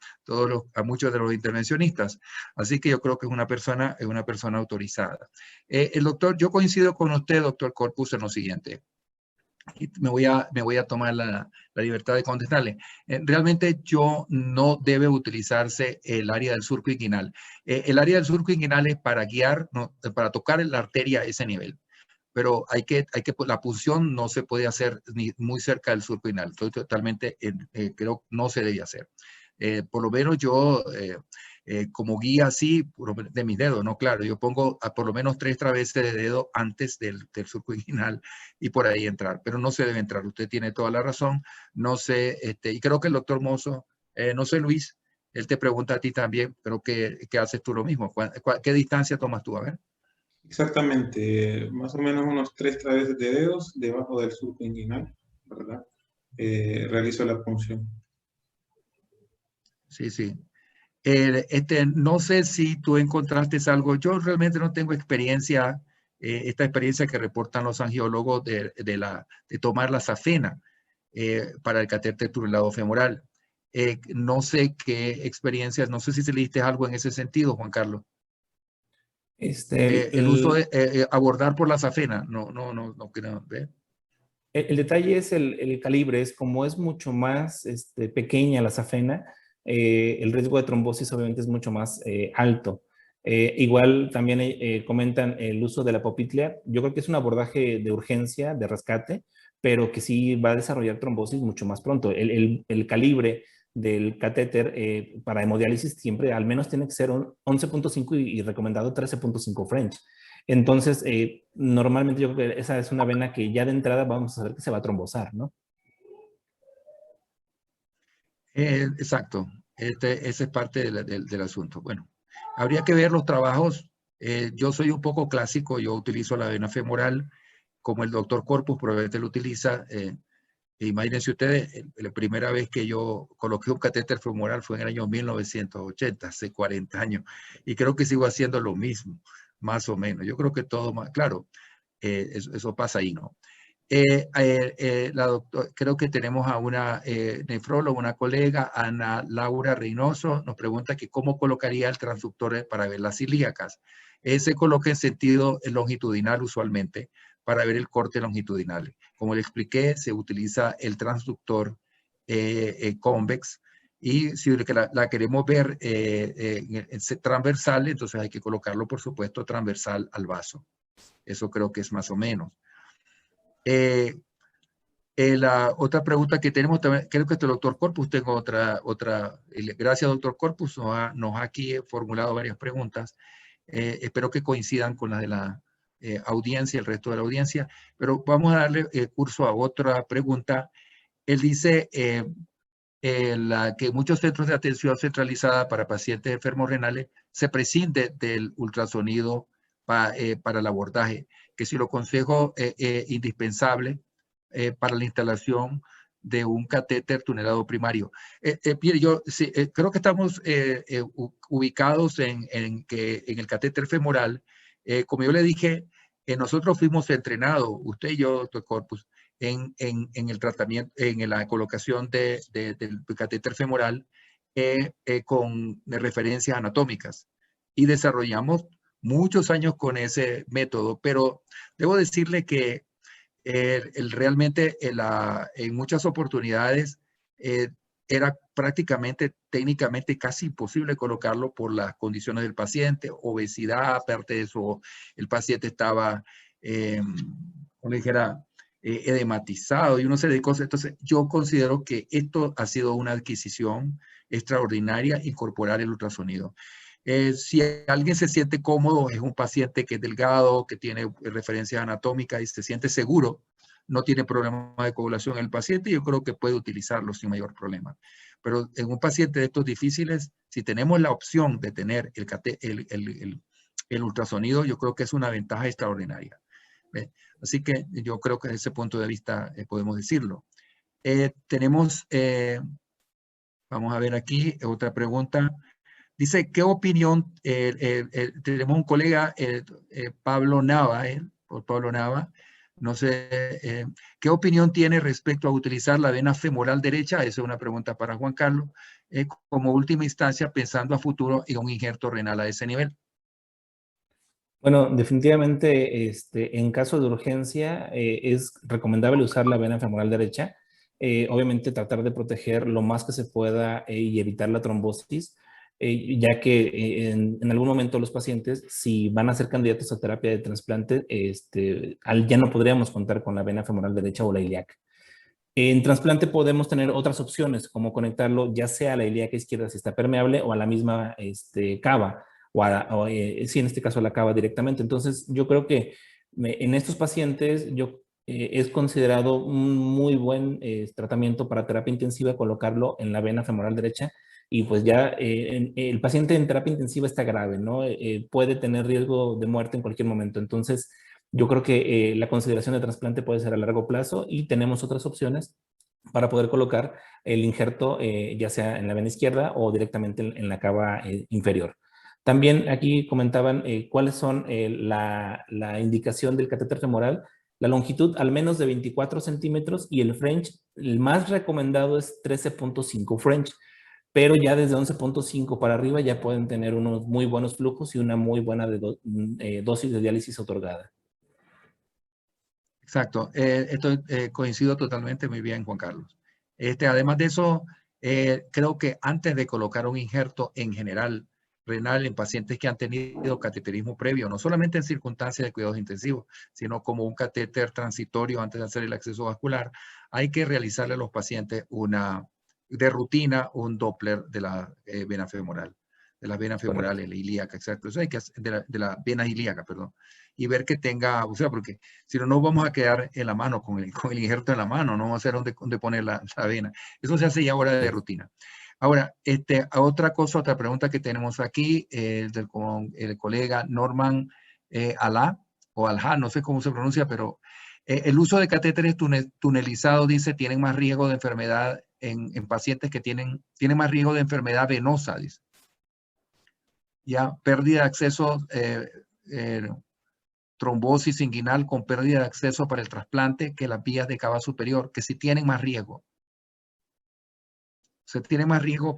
A muchos de los intervencionistas. Así que yo creo que es una persona autorizada. Yo coincido con usted, doctor Corpus, en lo siguiente. Y me voy a tomar la libertad de contestarle. Realmente no debe utilizarse el área del surco inguinal. El área del surco inguinal es para guiar, para tocar la arteria a ese nivel. Pero la punción no se puede hacer ni muy cerca del surco inguinal. Estoy totalmente, creo que no se debe hacer. Por lo menos yo, como guía así, de mis dedos, ¿no? Claro, yo pongo por lo menos 3 traveses de dedo antes del surco inguinal y por ahí entrar, pero no se debe entrar. Usted tiene toda la razón. No sé, y creo que el doctor Mozo, no sé, Luis, él te pregunta a ti también, creo que haces tú lo mismo. ¿Qué distancia tomas tú? A ver. Exactamente, más o menos unos 3 traveses de dedos debajo del surco inguinal, ¿verdad? Realizo la punción. Sí, sí. No sé si tú encontraste algo. Yo realmente no tengo experiencia, esta experiencia que reportan los angiólogos de tomar la safena para el catéter tubulado femoral. No sé qué experiencias, no sé si se le diste algo en ese sentido, Juan Carlos. El uso de abordar por la safena, no creo. El detalle es el calibre, como es mucho más pequeña la safena, el riesgo de trombosis obviamente es mucho más alto. Igual también comentan el uso de la popitlea. Yo creo que es un abordaje de urgencia, de rescate, pero que sí va a desarrollar trombosis mucho más pronto. El calibre del catéter para hemodiálisis siempre al menos tiene que ser 11.5 y recomendado 13.5 French. Entonces, normalmente yo creo que esa es una vena que ya de entrada vamos a saber que se va a trombosar, ¿no? Exacto. Ese es parte del asunto. Bueno, habría que ver los trabajos. Yo soy un poco clásico. Yo utilizo la vena femoral como el doctor Corpus probablemente lo utiliza. Imagínense ustedes, la primera vez que yo coloqué un catéter femoral fue en el año 1980, hace 40 años. Y creo que sigo haciendo lo mismo, más o menos. Yo creo que todo más, claro, eso pasa ahí, ¿no? Creo que tenemos a una nefróloga, una colega, Ana Laura Reynoso, nos pregunta que cómo colocaría el transductor para ver las ilíacas. Se coloca en sentido longitudinal usualmente para ver el corte longitudinal. Como le expliqué, se utiliza el transductor convex Y si la queremos ver transversal, entonces hay que colocarlo, por supuesto, transversal al vaso. Eso creo que es más o menos. La otra pregunta que tenemos, también, creo que el doctor Corpus, tengo otra. Gracias, doctor Corpus, nos ha aquí formulado varias preguntas. Espero que coincidan con las de la audiencia, el resto de la audiencia, pero vamos a darle curso a otra pregunta. Él dice que muchos centros de atención centralizada para pacientes enfermos renales se prescinde del ultrasonido para el abordaje, que si lo considero indispensable para la instalación de un catéter tunelado primario. Mire, yo sí, creo que estamos ubicados en el catéter femoral. Como yo le dije, nosotros fuimos entrenados, usted y yo, doctor Corpus, en el tratamiento, en la colocación del catéter femoral con referencias anatómicas y desarrollamos muchos años con ese método, pero debo decirle que realmente en muchas oportunidades era prácticamente técnicamente casi imposible colocarlo por las condiciones del paciente, obesidad, aparte de eso el paciente estaba, como dijera, edematizado y una serie de cosas. Entonces yo considero que esto ha sido una adquisición extraordinaria, incorporar el ultrasonido. Si alguien se siente cómodo, es un paciente que es delgado, que tiene referencias anatómicas y se siente seguro, no tiene problema de coagulación en el paciente, yo creo que puede utilizarlo sin mayor problema. Pero en un paciente de estos difíciles, si tenemos la opción de tener el ultrasonido, yo creo que es una ventaja extraordinaria. ¿Ve? Así que yo creo que desde ese punto de vista podemos decirlo. Vamos a ver aquí otra pregunta. Dice, ¿qué opinión? Tenemos un colega, Pablo Nava, no sé, ¿qué opinión tiene respecto a utilizar la vena femoral derecha? Esa es una pregunta para Juan Carlos, como última instancia, pensando a futuro en un injerto renal a ese nivel. Bueno, definitivamente en caso de urgencia es recomendable usar la vena femoral derecha. Obviamente tratar de proteger lo más que se pueda y evitar la trombosis, ya que en algún momento los pacientes, si van a ser candidatos a terapia de trasplante, ya no podríamos contar con la vena femoral derecha o la ilíaca. En trasplante podemos tener otras opciones, como conectarlo ya sea a la ilíaca izquierda si está permeable o a la misma cava. Sí, en este caso la cava directamente. Entonces, yo creo que en estos pacientes es considerado un muy buen tratamiento para terapia intensiva colocarlo en la vena femoral derecha y pues ya el paciente en terapia intensiva está grave, ¿no? Puede tener riesgo de muerte en cualquier momento. Entonces, yo creo que la consideración de trasplante puede ser a largo plazo y tenemos otras opciones para poder colocar el injerto ya sea en la vena izquierda o directamente en la cava inferior. También aquí comentaban cuáles son la indicación del catéter femoral. La longitud al menos de 24 centímetros y el French, el más recomendado es 13.5 French, pero ya desde 11.5 para arriba ya pueden tener unos muy buenos flujos y una muy buena dosis de diálisis otorgada. Exacto, esto coincido totalmente muy bien, Juan Carlos. Además de eso, creo que antes de colocar un injerto en general renal en pacientes que han tenido cateterismo previo, no solamente en circunstancias de cuidados intensivos, sino como un catéter transitorio antes de hacer el acceso vascular, hay que realizarle a los pacientes de rutina un Doppler de la vena femoral, de las venas femorales, la ilíaca, exacto, eso hay que hacer, de la vena ilíaca, perdón, y ver que tenga, o sea, porque si no, no vamos a quedar en la mano, con el injerto en la mano, no vamos a saber dónde poner la vena. Eso se hace ya ahora de rutina. Ahora, otra pregunta que tenemos aquí, con el colega Norman Alá, o Alha, no sé cómo se pronuncia, pero el uso de catéteres tunelizados, dice, tienen más riesgo de enfermedad en pacientes que tienen más riesgo de enfermedad venosa, dice. Ya, pérdida de acceso, trombosis inguinal con pérdida de acceso para el trasplante que las vías de cava superior, que sí tienen más riesgo. ¿Se tiene más riesgo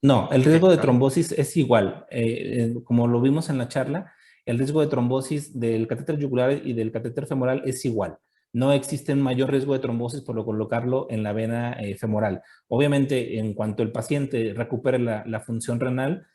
No, el riesgo de trombosis es igual. Como lo vimos en la charla, el riesgo de trombosis del catéter yugular y del catéter femoral es igual. no existe un mayor riesgo de trombosis por colocarlo en la vena femoral. Obviamente, en cuanto el paciente recupere la función renal,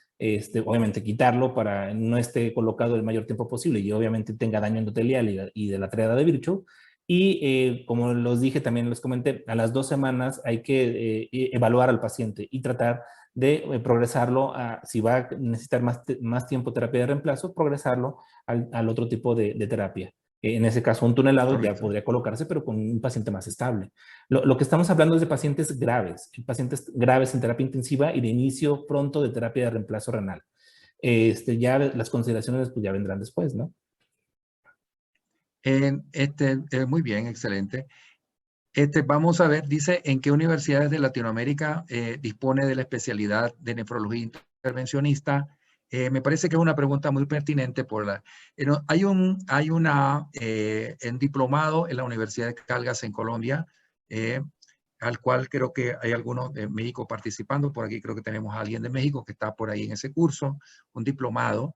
obviamente quitarlo para no esté colocado el mayor tiempo posible y obviamente tenga daño endotelial y de la triada de Virchow. Y como los dije, también les comenté, a las 2 semanas hay que evaluar al paciente y tratar de progresarlo si va a necesitar más tiempo terapia de reemplazo, progresarlo al otro tipo de terapia. En ese caso, un tunelado ya podría colocarse, pero con un paciente más estable. Lo que estamos hablando es de pacientes graves en terapia intensiva y de inicio pronto de terapia de reemplazo renal. Ya las consideraciones pues, ya vendrán después, ¿no? Muy bien, excelente. Vamos a ver, dice, ¿en qué universidades de Latinoamérica dispone de la especialidad de nefrología intervencionista? Me parece que es una pregunta muy pertinente hay un diplomado en la Universidad de Caldas en Colombia, al cual creo que hay algunos de México participando. Por aquí creo que tenemos a alguien de México que está por ahí en ese curso, un diplomado.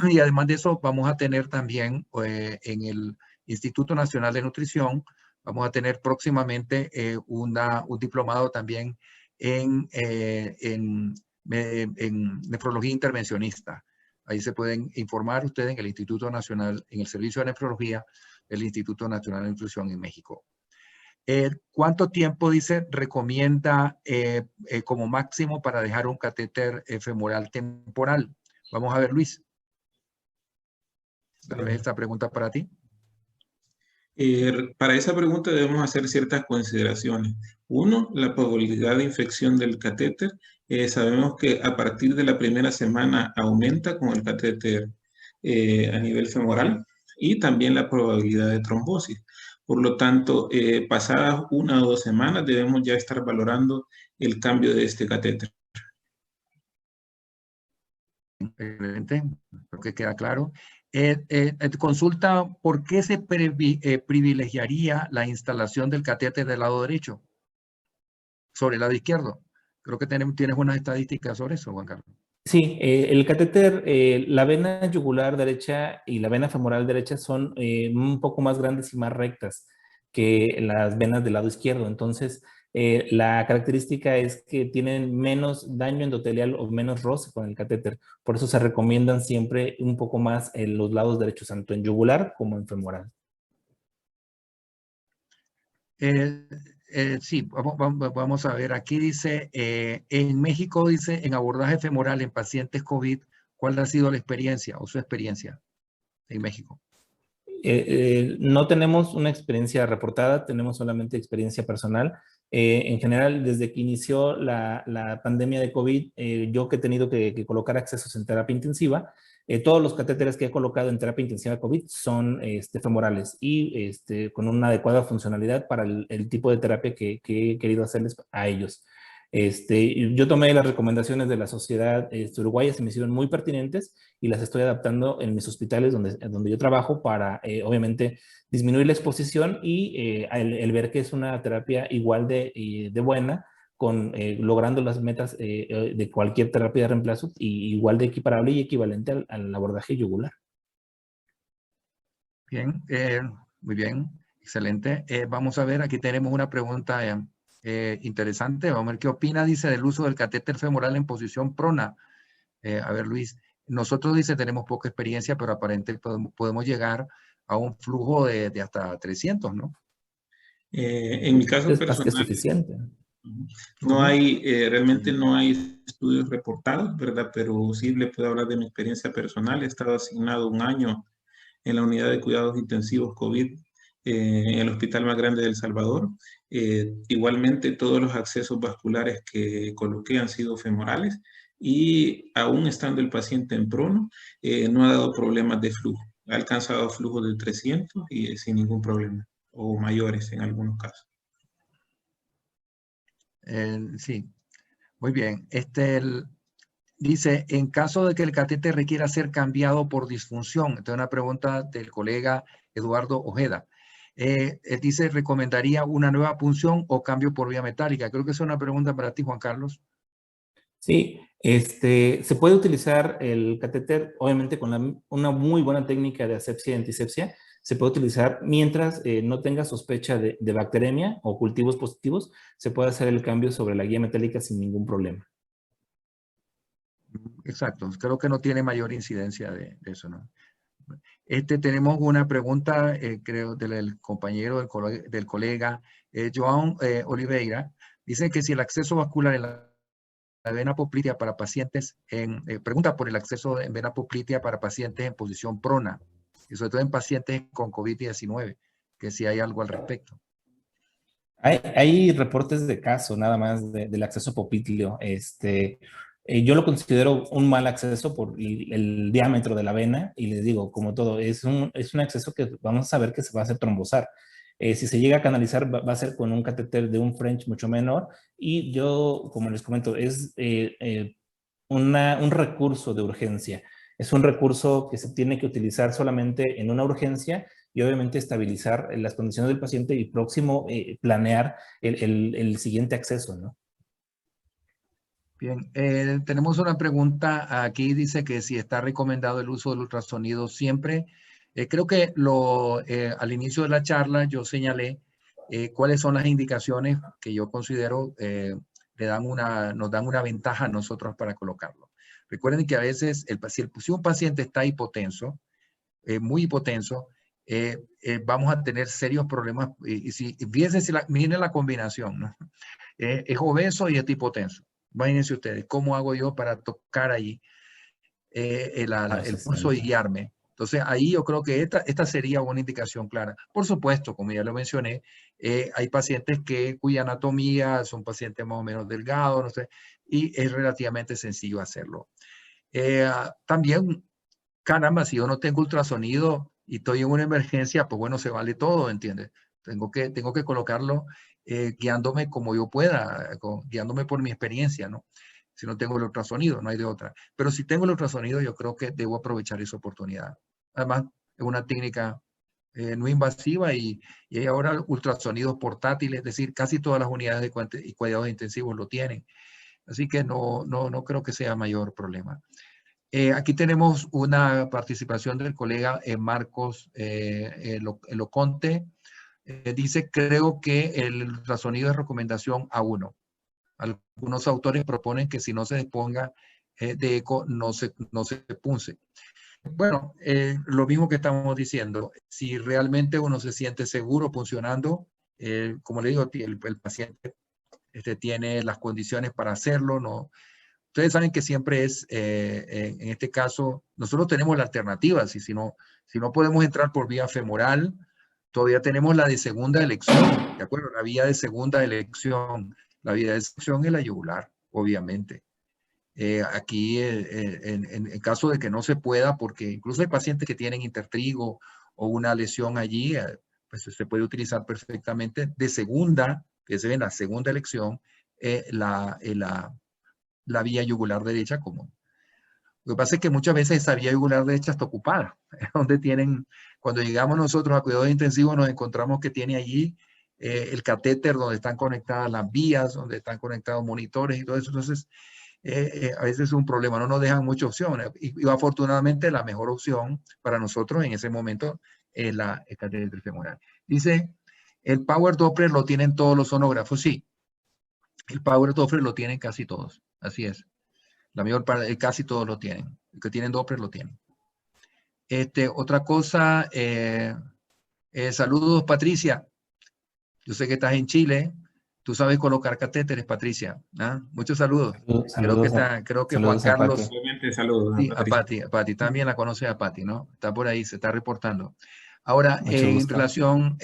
Y además de eso, vamos a tener también en el Instituto Nacional de Nutrición, vamos a tener próximamente un diplomado también en nefrología intervencionista. Ahí se pueden informar ustedes en el Instituto Nacional, en el Servicio de Nefrología del Instituto Nacional de Nutrición en México. ¿Cuánto tiempo, dice, recomienda como máximo para dejar un catéter femoral temporal? Vamos a ver, Luis. Tal vez esta pregunta para ti. Para esa pregunta debemos hacer ciertas consideraciones. Uno, la probabilidad de infección del catéter. Sabemos que a partir de la primera semana aumenta con el catéter a nivel femoral y también la probabilidad de trombosis. Por lo tanto, pasadas 1 o 2 semanas debemos ya estar valorando el cambio de este catéter. Excelente, creo que queda claro. Consulta, ¿por qué se privilegiaría la instalación del catéter del lado derecho sobre el lado izquierdo? Creo que tienes unas estadísticas sobre eso, Juan Carlos. Sí, el catéter, la vena yugular derecha y la vena femoral derecha son un poco más grandes y más rectas que las venas del lado izquierdo. Entonces, la característica es que tienen menos daño endotelial o menos roce con el catéter. Por eso se recomiendan siempre un poco más en los lados derechos, tanto en yugular como en femoral. Sí, vamos a ver. Aquí dice, en México dice, en abordaje femoral en pacientes COVID, ¿cuál ha sido la experiencia o su experiencia en México? No tenemos una experiencia reportada, tenemos solamente experiencia personal. En general, desde que inició la pandemia de COVID, yo que he tenido que colocar accesos en terapia intensiva, todos los catéteres que he colocado en terapia intensiva COVID son femorales y con una adecuada funcionalidad para el tipo de terapia que he querido hacerles a ellos. Yo tomé las recomendaciones de la sociedad uruguaya, se me hicieron muy pertinentes y las estoy adaptando en mis hospitales donde yo trabajo para, obviamente, disminuir la exposición y el ver que es una terapia igual de buena, logrando las metas de cualquier terapia de reemplazo y igual de equiparable y equivalente al abordaje yugular. Bien, muy bien, excelente. Vamos a ver, aquí tenemos una pregunta interesante. Vamos a ver qué opina, dice, del uso del catéter femoral en posición prona. A ver, Luis, nosotros, dice, tenemos poca experiencia, pero aparentemente podemos llegar a un flujo de hasta 300, ¿no? En mi caso personal, es suficiente. No hay, realmente no hay estudios reportados, ¿verdad? Pero sí le puedo hablar de mi experiencia personal. He estado asignado 1 año en la unidad de cuidados intensivos COVID en el hospital más grande de El Salvador. Igualmente, todos los accesos vasculares que coloqué han sido femorales y aún estando el paciente en prono, no ha dado problemas de flujo. Ha alcanzado flujos de 300 y sin ningún problema, o mayores en algunos casos. Sí, muy bien. Dice, en caso de que el catéter requiera ser cambiado por disfunción, esta es una pregunta del colega Eduardo Ojeda. Dice, ¿recomendaría una nueva punción o cambio por vía metálica? Creo que es una pregunta para ti, Juan Carlos. Sí, se puede utilizar el catéter, obviamente con una muy buena técnica de asepsia y antisepsia. se puede utilizar mientras no tenga sospecha de bacteremia o cultivos positivos, se puede hacer el cambio sobre la guía metálica sin ningún problema. Exacto, creo que no tiene mayor incidencia de eso, ¿no? Tenemos una pregunta, creo, del compañero, del colega João Oliveira. Dice que si el acceso vascular en la vena apoplitea para pacientes, pregunta por el acceso en vena apoplitea para pacientes en posición prona, y sobre todo en pacientes con COVID-19, que si hay algo al respecto. Hay reportes de caso nada más del acceso popliteo. Yo lo considero un mal acceso por el diámetro de la vena y les digo, como todo, es un acceso que vamos a saber que se va a hacer trombosar. Si se llega a canalizar va a ser con un catéter de un French mucho menor y yo, como les comento, es un recurso de urgencia. Es un recurso que se tiene que utilizar solamente en una urgencia y obviamente estabilizar las condiciones del paciente y próximo planear el siguiente acceso, ¿no? Bien, tenemos una pregunta aquí, dice que si está recomendado el uso del ultrasonido siempre. Creo que al inicio de la charla yo señalé cuáles son las indicaciones que yo considero nos dan una ventaja a nosotros para colocarlo. Recuerden que a veces si un paciente está hipotenso, muy hipotenso, vamos a tener serios problemas. Fíjense miren la combinación, ¿no? Es obeso y es hipotenso. Imagínense ustedes, ¿cómo hago yo para tocar ahí el pulso y guiarme? Entonces, ahí yo creo que esta sería una indicación clara. Por supuesto, como ya lo mencioné, hay pacientes cuya anatomía son pacientes más o menos delgados, no sé, y es relativamente sencillo hacerlo. También, caramba, si yo no tengo ultrasonido y estoy en una emergencia, pues bueno, se vale todo, ¿entiendes? Tengo que colocarlo guiándome como yo pueda, guiándome por mi experiencia, ¿no? Si no tengo el ultrasonido, no hay de otra. Pero si tengo el ultrasonido, yo creo que debo aprovechar esa oportunidad. Además, es una técnica no invasiva y hay ahora ultrasonidos portátiles, es decir, casi todas las unidades de cuidados intensivos lo tienen. Así que no creo que sea mayor problema. Aquí tenemos una participación del colega Marcos Loconte. Dice, creo que el ultrasonido es recomendación A1. Algunos autores proponen que si no se disponga de eco, no se punce. Bueno, lo mismo que estamos diciendo, si realmente uno se siente seguro funcionando, como le digo, el paciente tiene las condiciones para hacerlo, ¿no? Ustedes saben que siempre es, en este caso, nosotros tenemos la alternativa, si no podemos entrar por vía femoral, todavía tenemos la de segunda elección, ¿de acuerdo? La vía de segunda elección. La vía de elección es la yugular, obviamente. Aquí, en caso de que no se pueda, porque incluso hay pacientes que tienen intertrigo o una lesión allí, pues se puede utilizar perfectamente de segunda, que se ve en la segunda elección, la vía yugular derecha común. Lo que pasa es que muchas veces esa vía yugular derecha está ocupada. Cuando llegamos nosotros a cuidados intensivos nos encontramos que tiene allí el catéter donde están conectadas las vías, donde están conectados monitores y todo eso. Entonces, a veces es un problema, no nos dejan muchas opciones. Y afortunadamente la mejor opción para nosotros en ese momento es el catéter femoral. Dice, ¿el Power Doppler lo tienen todos los sonógrafos? Sí, el Power Doppler lo tienen casi todos, así es. La mayor parte, casi todos lo tienen. Los que tienen Doppler lo tienen. Otra cosa, saludos Patricia. Yo sé que estás en Chile. Tú sabes colocar catéteres, Patricia. ¿Ah? Muchos saludos. Creo que Juan Carlos. Saludos Sí, a Pati. También la conoce a Pati, ¿no? Está por ahí, se está reportando. Ahora, en relación,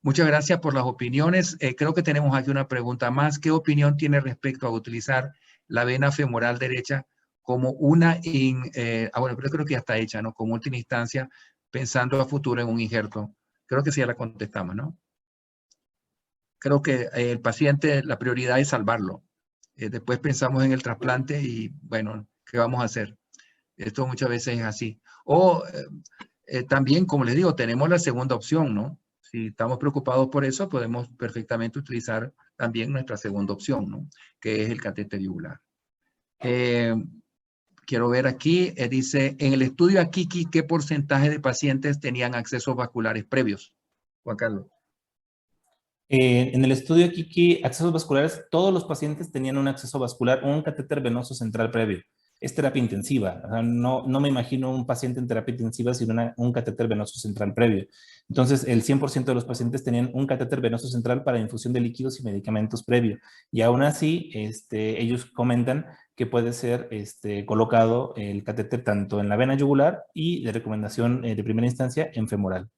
muchas gracias por las opiniones. Creo que tenemos aquí una pregunta más. ¿Qué opinión tiene respecto a utilizar la vena femoral derecha como bueno, pero creo que ya está hecha, ¿no? Como última instancia, pensando a futuro en un injerto. Creo que sí ya la contestamos, ¿no? Creo que el paciente, la prioridad es salvarlo. Después pensamos en el trasplante y, bueno, ¿qué vamos a hacer? Esto muchas veces es así. O también, como les digo, tenemos la segunda opción, ¿no? Si estamos preocupados por eso, podemos perfectamente utilizar también nuestra segunda opción, ¿no? Que es el catéter yugular. quiero ver aquí, dice, en el estudio Akiki, ¿qué porcentaje de pacientes tenían accesos vasculares previos? Juan Carlos. En el estudio Kiki, accesos vasculares, todos los pacientes tenían un acceso vascular, un catéter venoso central previo. Es terapia intensiva. O sea, no me imagino un paciente en terapia intensiva sin un catéter venoso central previo. Entonces, el 100% de los pacientes tenían un catéter venoso central para infusión de líquidos y medicamentos previo. Y aún así, ellos comentan que puede ser colocado el catéter tanto en la vena yugular y de recomendación de primera instancia en femoral.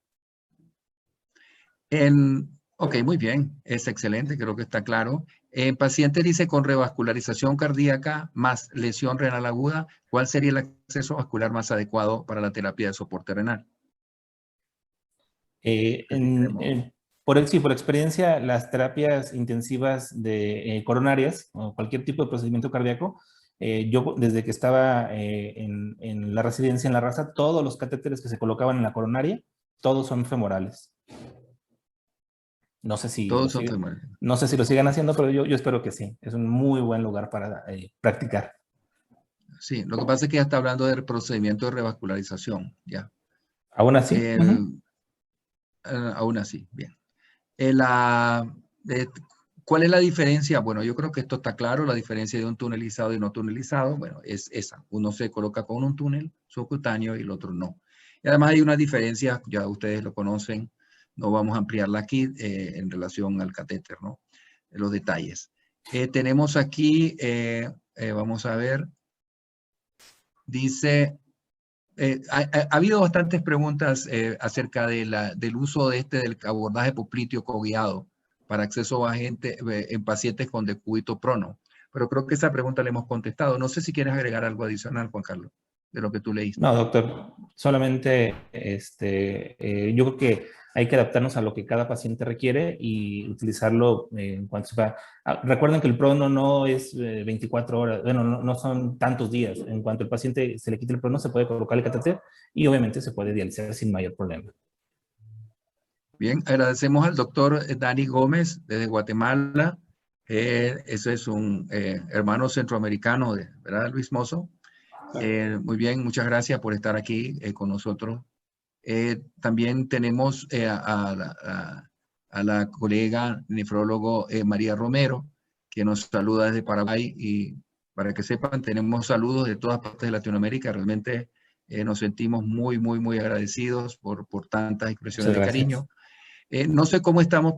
Ok, muy bien, es excelente, creo que está claro. En pacientes, dice, con revascularización cardíaca más lesión renal aguda, ¿cuál sería el acceso vascular más adecuado para la terapia de soporte renal? Por experiencia, las terapias intensivas de coronarias o cualquier tipo de procedimiento cardíaco, yo desde que estaba en la residencia en La Raza, todos los catéteres que se colocaban en la coronaria, todos son femorales. No sé si Todos son femorales. no sé si lo sigan haciendo, pero yo espero que sí. Es un muy buen lugar para practicar. Sí, lo que pasa es que ya está hablando del procedimiento de revascularización, ya. ¿Aún así? Aún así, bien. ¿Cuál es la diferencia? Bueno, yo creo que esto está claro, la diferencia de un tunelizado y no tunelizado, bueno, es esa. Uno se coloca con un túnel subcutáneo y el otro no. Y además hay una diferencia, ya ustedes lo conocen, no vamos a ampliarla aquí en relación al catéter, ¿no? Los detalles. Tenemos aquí, vamos a ver, dice, ha habido bastantes preguntas acerca del uso del abordaje popliteo coguiado para acceso a gente en pacientes con decúbito prono. Pero creo que esa pregunta la hemos contestado. No sé si quieres agregar algo adicional, Juan Carlos, de lo que tú leíste. No, doctor. Solamente yo creo que hay que adaptarnos a lo que cada paciente requiere y utilizarlo en cuanto se va. Recuerden que el prono no es 24 horas, bueno, no son tantos días. En cuanto el paciente se le quite el prono, se puede colocar el catéter y obviamente se puede dializar sin mayor problema. Bien, agradecemos al doctor Dani Gómez desde Guatemala. Ese es un hermano centroamericano, ¿verdad, Luis Mozo? Muy bien, muchas gracias por estar aquí con nosotros. También tenemos a la colega nefrólogo María Romero, que nos saluda desde Paraguay. Y para que sepan, tenemos saludos de todas partes de Latinoamérica. Realmente nos sentimos muy, muy, muy agradecidos por tantas expresiones de cariño. No sé cómo estamos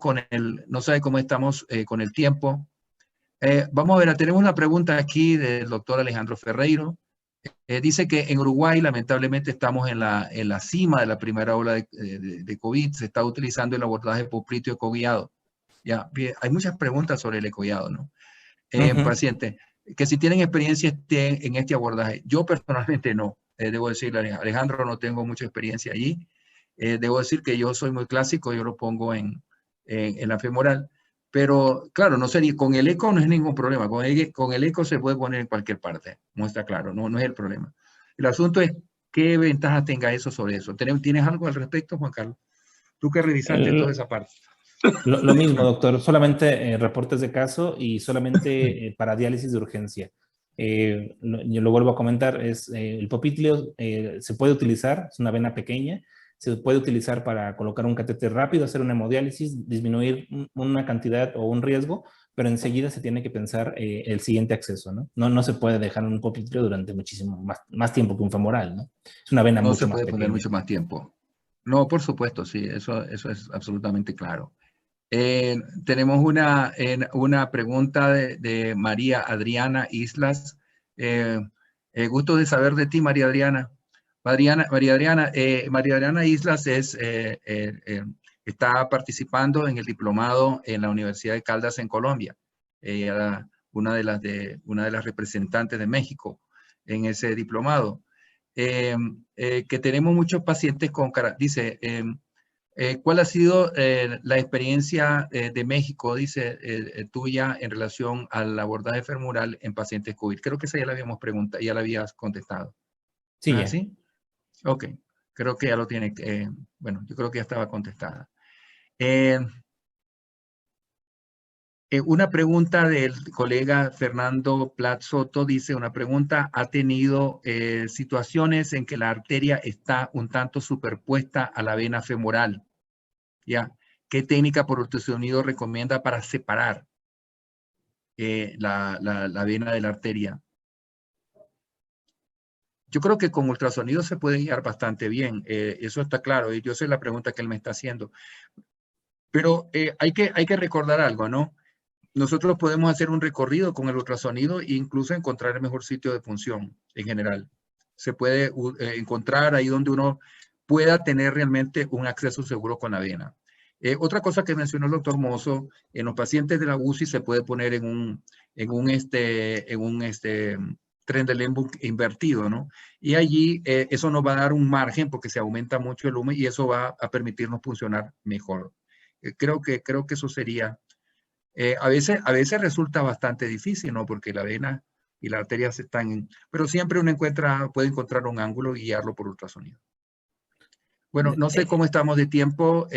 no sé cómo estamos con el tiempo. Vamos a ver, tenemos una pregunta aquí del doctor Alejandro Ferreiro. Dice que en Uruguay, lamentablemente, estamos en la cima de la primera ola de COVID. Se está utilizando el abordaje popliteo coguiado. Ya, bien, hay muchas preguntas sobre el ecoguiado, ¿no? Pacientes que si tienen experiencia en este abordaje. Yo personalmente no. Debo decirle, Alejandro, no tengo mucha experiencia allí. Debo decir que yo soy muy clásico, yo lo pongo en la femoral. Pero claro, no sería, con el eco no es ningún problema. Con el eco se puede poner en cualquier parte. No está claro, no es el problema. El asunto es qué ventajas tenga eso sobre eso. ¿Tienes algo al respecto, Juan Carlos? Tú que revisaste toda esa parte. Lo mismo, doctor. Solamente reportes de caso y solamente para diálisis de urgencia. Yo lo vuelvo a comentar, el popliteo se puede utilizar, es una vena pequeña, se puede utilizar para colocar un catéter rápido, hacer una hemodiálisis, disminuir una cantidad o un riesgo, pero enseguida se tiene que pensar el siguiente acceso, ¿no? No se puede dejar un popliteo durante muchísimo más tiempo que un femoral, ¿no? Es una vena mucho más pequeña. No se puede poner mucho más tiempo. No, por supuesto, sí, eso es absolutamente claro. Tenemos una pregunta de María Adriana Islas. Gusto de saber de ti, María Adriana. María Adriana Islas está participando en el diplomado en la Universidad de Caldas en Colombia. Ella una de las representantes de México en ese diplomado. Que tenemos muchos pacientes con, dice, ¿cuál ha sido la experiencia de México, dice, tuya en relación al abordaje femoral en pacientes COVID? Creo que esa ya la habíamos preguntado, ya la habías contestado. Sí, ¿Ah, ya. sí? Ok, creo que ya lo tiene. Bueno, yo creo que ya estaba contestada. Una pregunta del colega Fernando Plat Soto dice, una pregunta, ¿ha tenido situaciones en que la arteria está un tanto superpuesta a la vena femoral? ¿Ya? ¿Qué técnica por ultrasonido recomienda para separar la vena de la arteria? Yo creo que con ultrasonido se puede guiar bastante bien, eso está claro, y yo sé la pregunta que él me está haciendo. Pero hay que recordar algo, ¿no? Nosotros podemos hacer un recorrido con el ultrasonido e incluso encontrar el mejor sitio de punción en general. Se puede encontrar ahí donde uno pueda tener realmente un acceso seguro con la vena. Otra cosa que mencionó el doctor Mozo, en los pacientes de la UCI se puede poner en un tren de Lenz invertido, ¿no? Y allí eso nos va a dar un margen porque se aumenta mucho el lumen y eso va a permitirnos funcionar mejor. Creo que eso sería. A veces resulta bastante difícil, ¿no? Porque la vena y la arteria se están, pero siempre uno puede encontrar un ángulo y guiarlo por ultrasonido. Bueno, no sé cómo estamos de tiempo,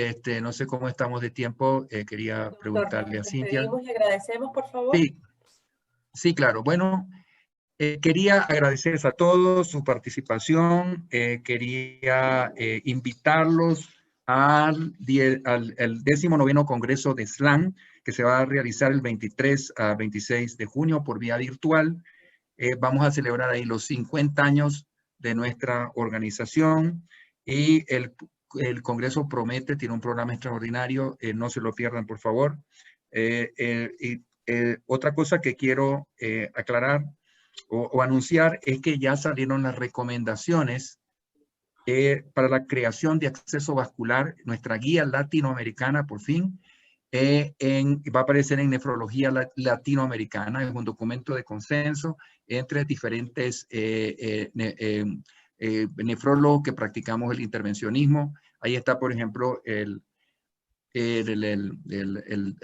no sé cómo estamos de tiempo, quería preguntarle a Cintia. Despedimos y agradecemos, por favor. Sí, claro. Bueno, quería agradecerles a todos su participación, quería invitarlos al 19º Congreso de SLAM, que se va a realizar el 23 a 26 de junio por vía virtual. Vamos a celebrar ahí los 50 años de nuestra organización y el Congreso promete, tiene un programa extraordinario, no se lo pierdan por favor. Otra cosa que quiero aclarar o anunciar es que ya salieron las recomendaciones para la creación de acceso vascular, nuestra guía latinoamericana por fin, va a aparecer en Nefrología Latinoamericana, es un documento de consenso entre diferentes nefrólogos que practicamos el intervencionismo. Ahí está, por ejemplo, el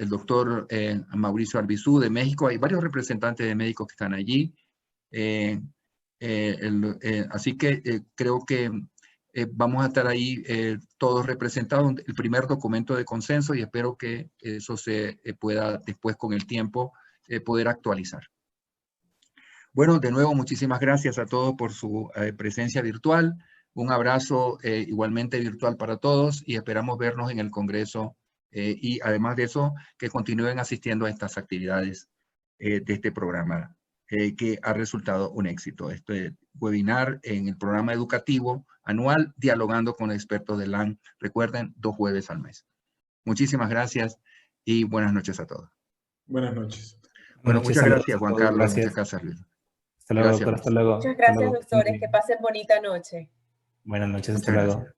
doctor Mauricio Albizú de México. Hay varios representantes de médicos que están allí. Así que creo que vamos a estar ahí todos representados, el primer documento de consenso, y espero que eso se pueda después con el tiempo poder actualizar. Bueno, de nuevo, muchísimas gracias a todos por su presencia virtual. Un abrazo igualmente virtual para todos y esperamos vernos en el Congreso y además de eso, que continúen asistiendo a estas actividades de este programa que ha resultado un éxito. Este webinar en el programa educativo anual Dialogando con expertos de LAN. Recuerden, 2 jueves al mes. Muchísimas gracias y buenas noches a todos. Buenas noches. Bueno, muchas gracias, Juan Carlos. Gracias. Muchas gracias, Luis. Hasta luego, Gracias. doctor. Hasta luego. Muchas gracias, doctores. Que pasen bonita noche. Buenas noches. Muchas Hasta luego. gracias.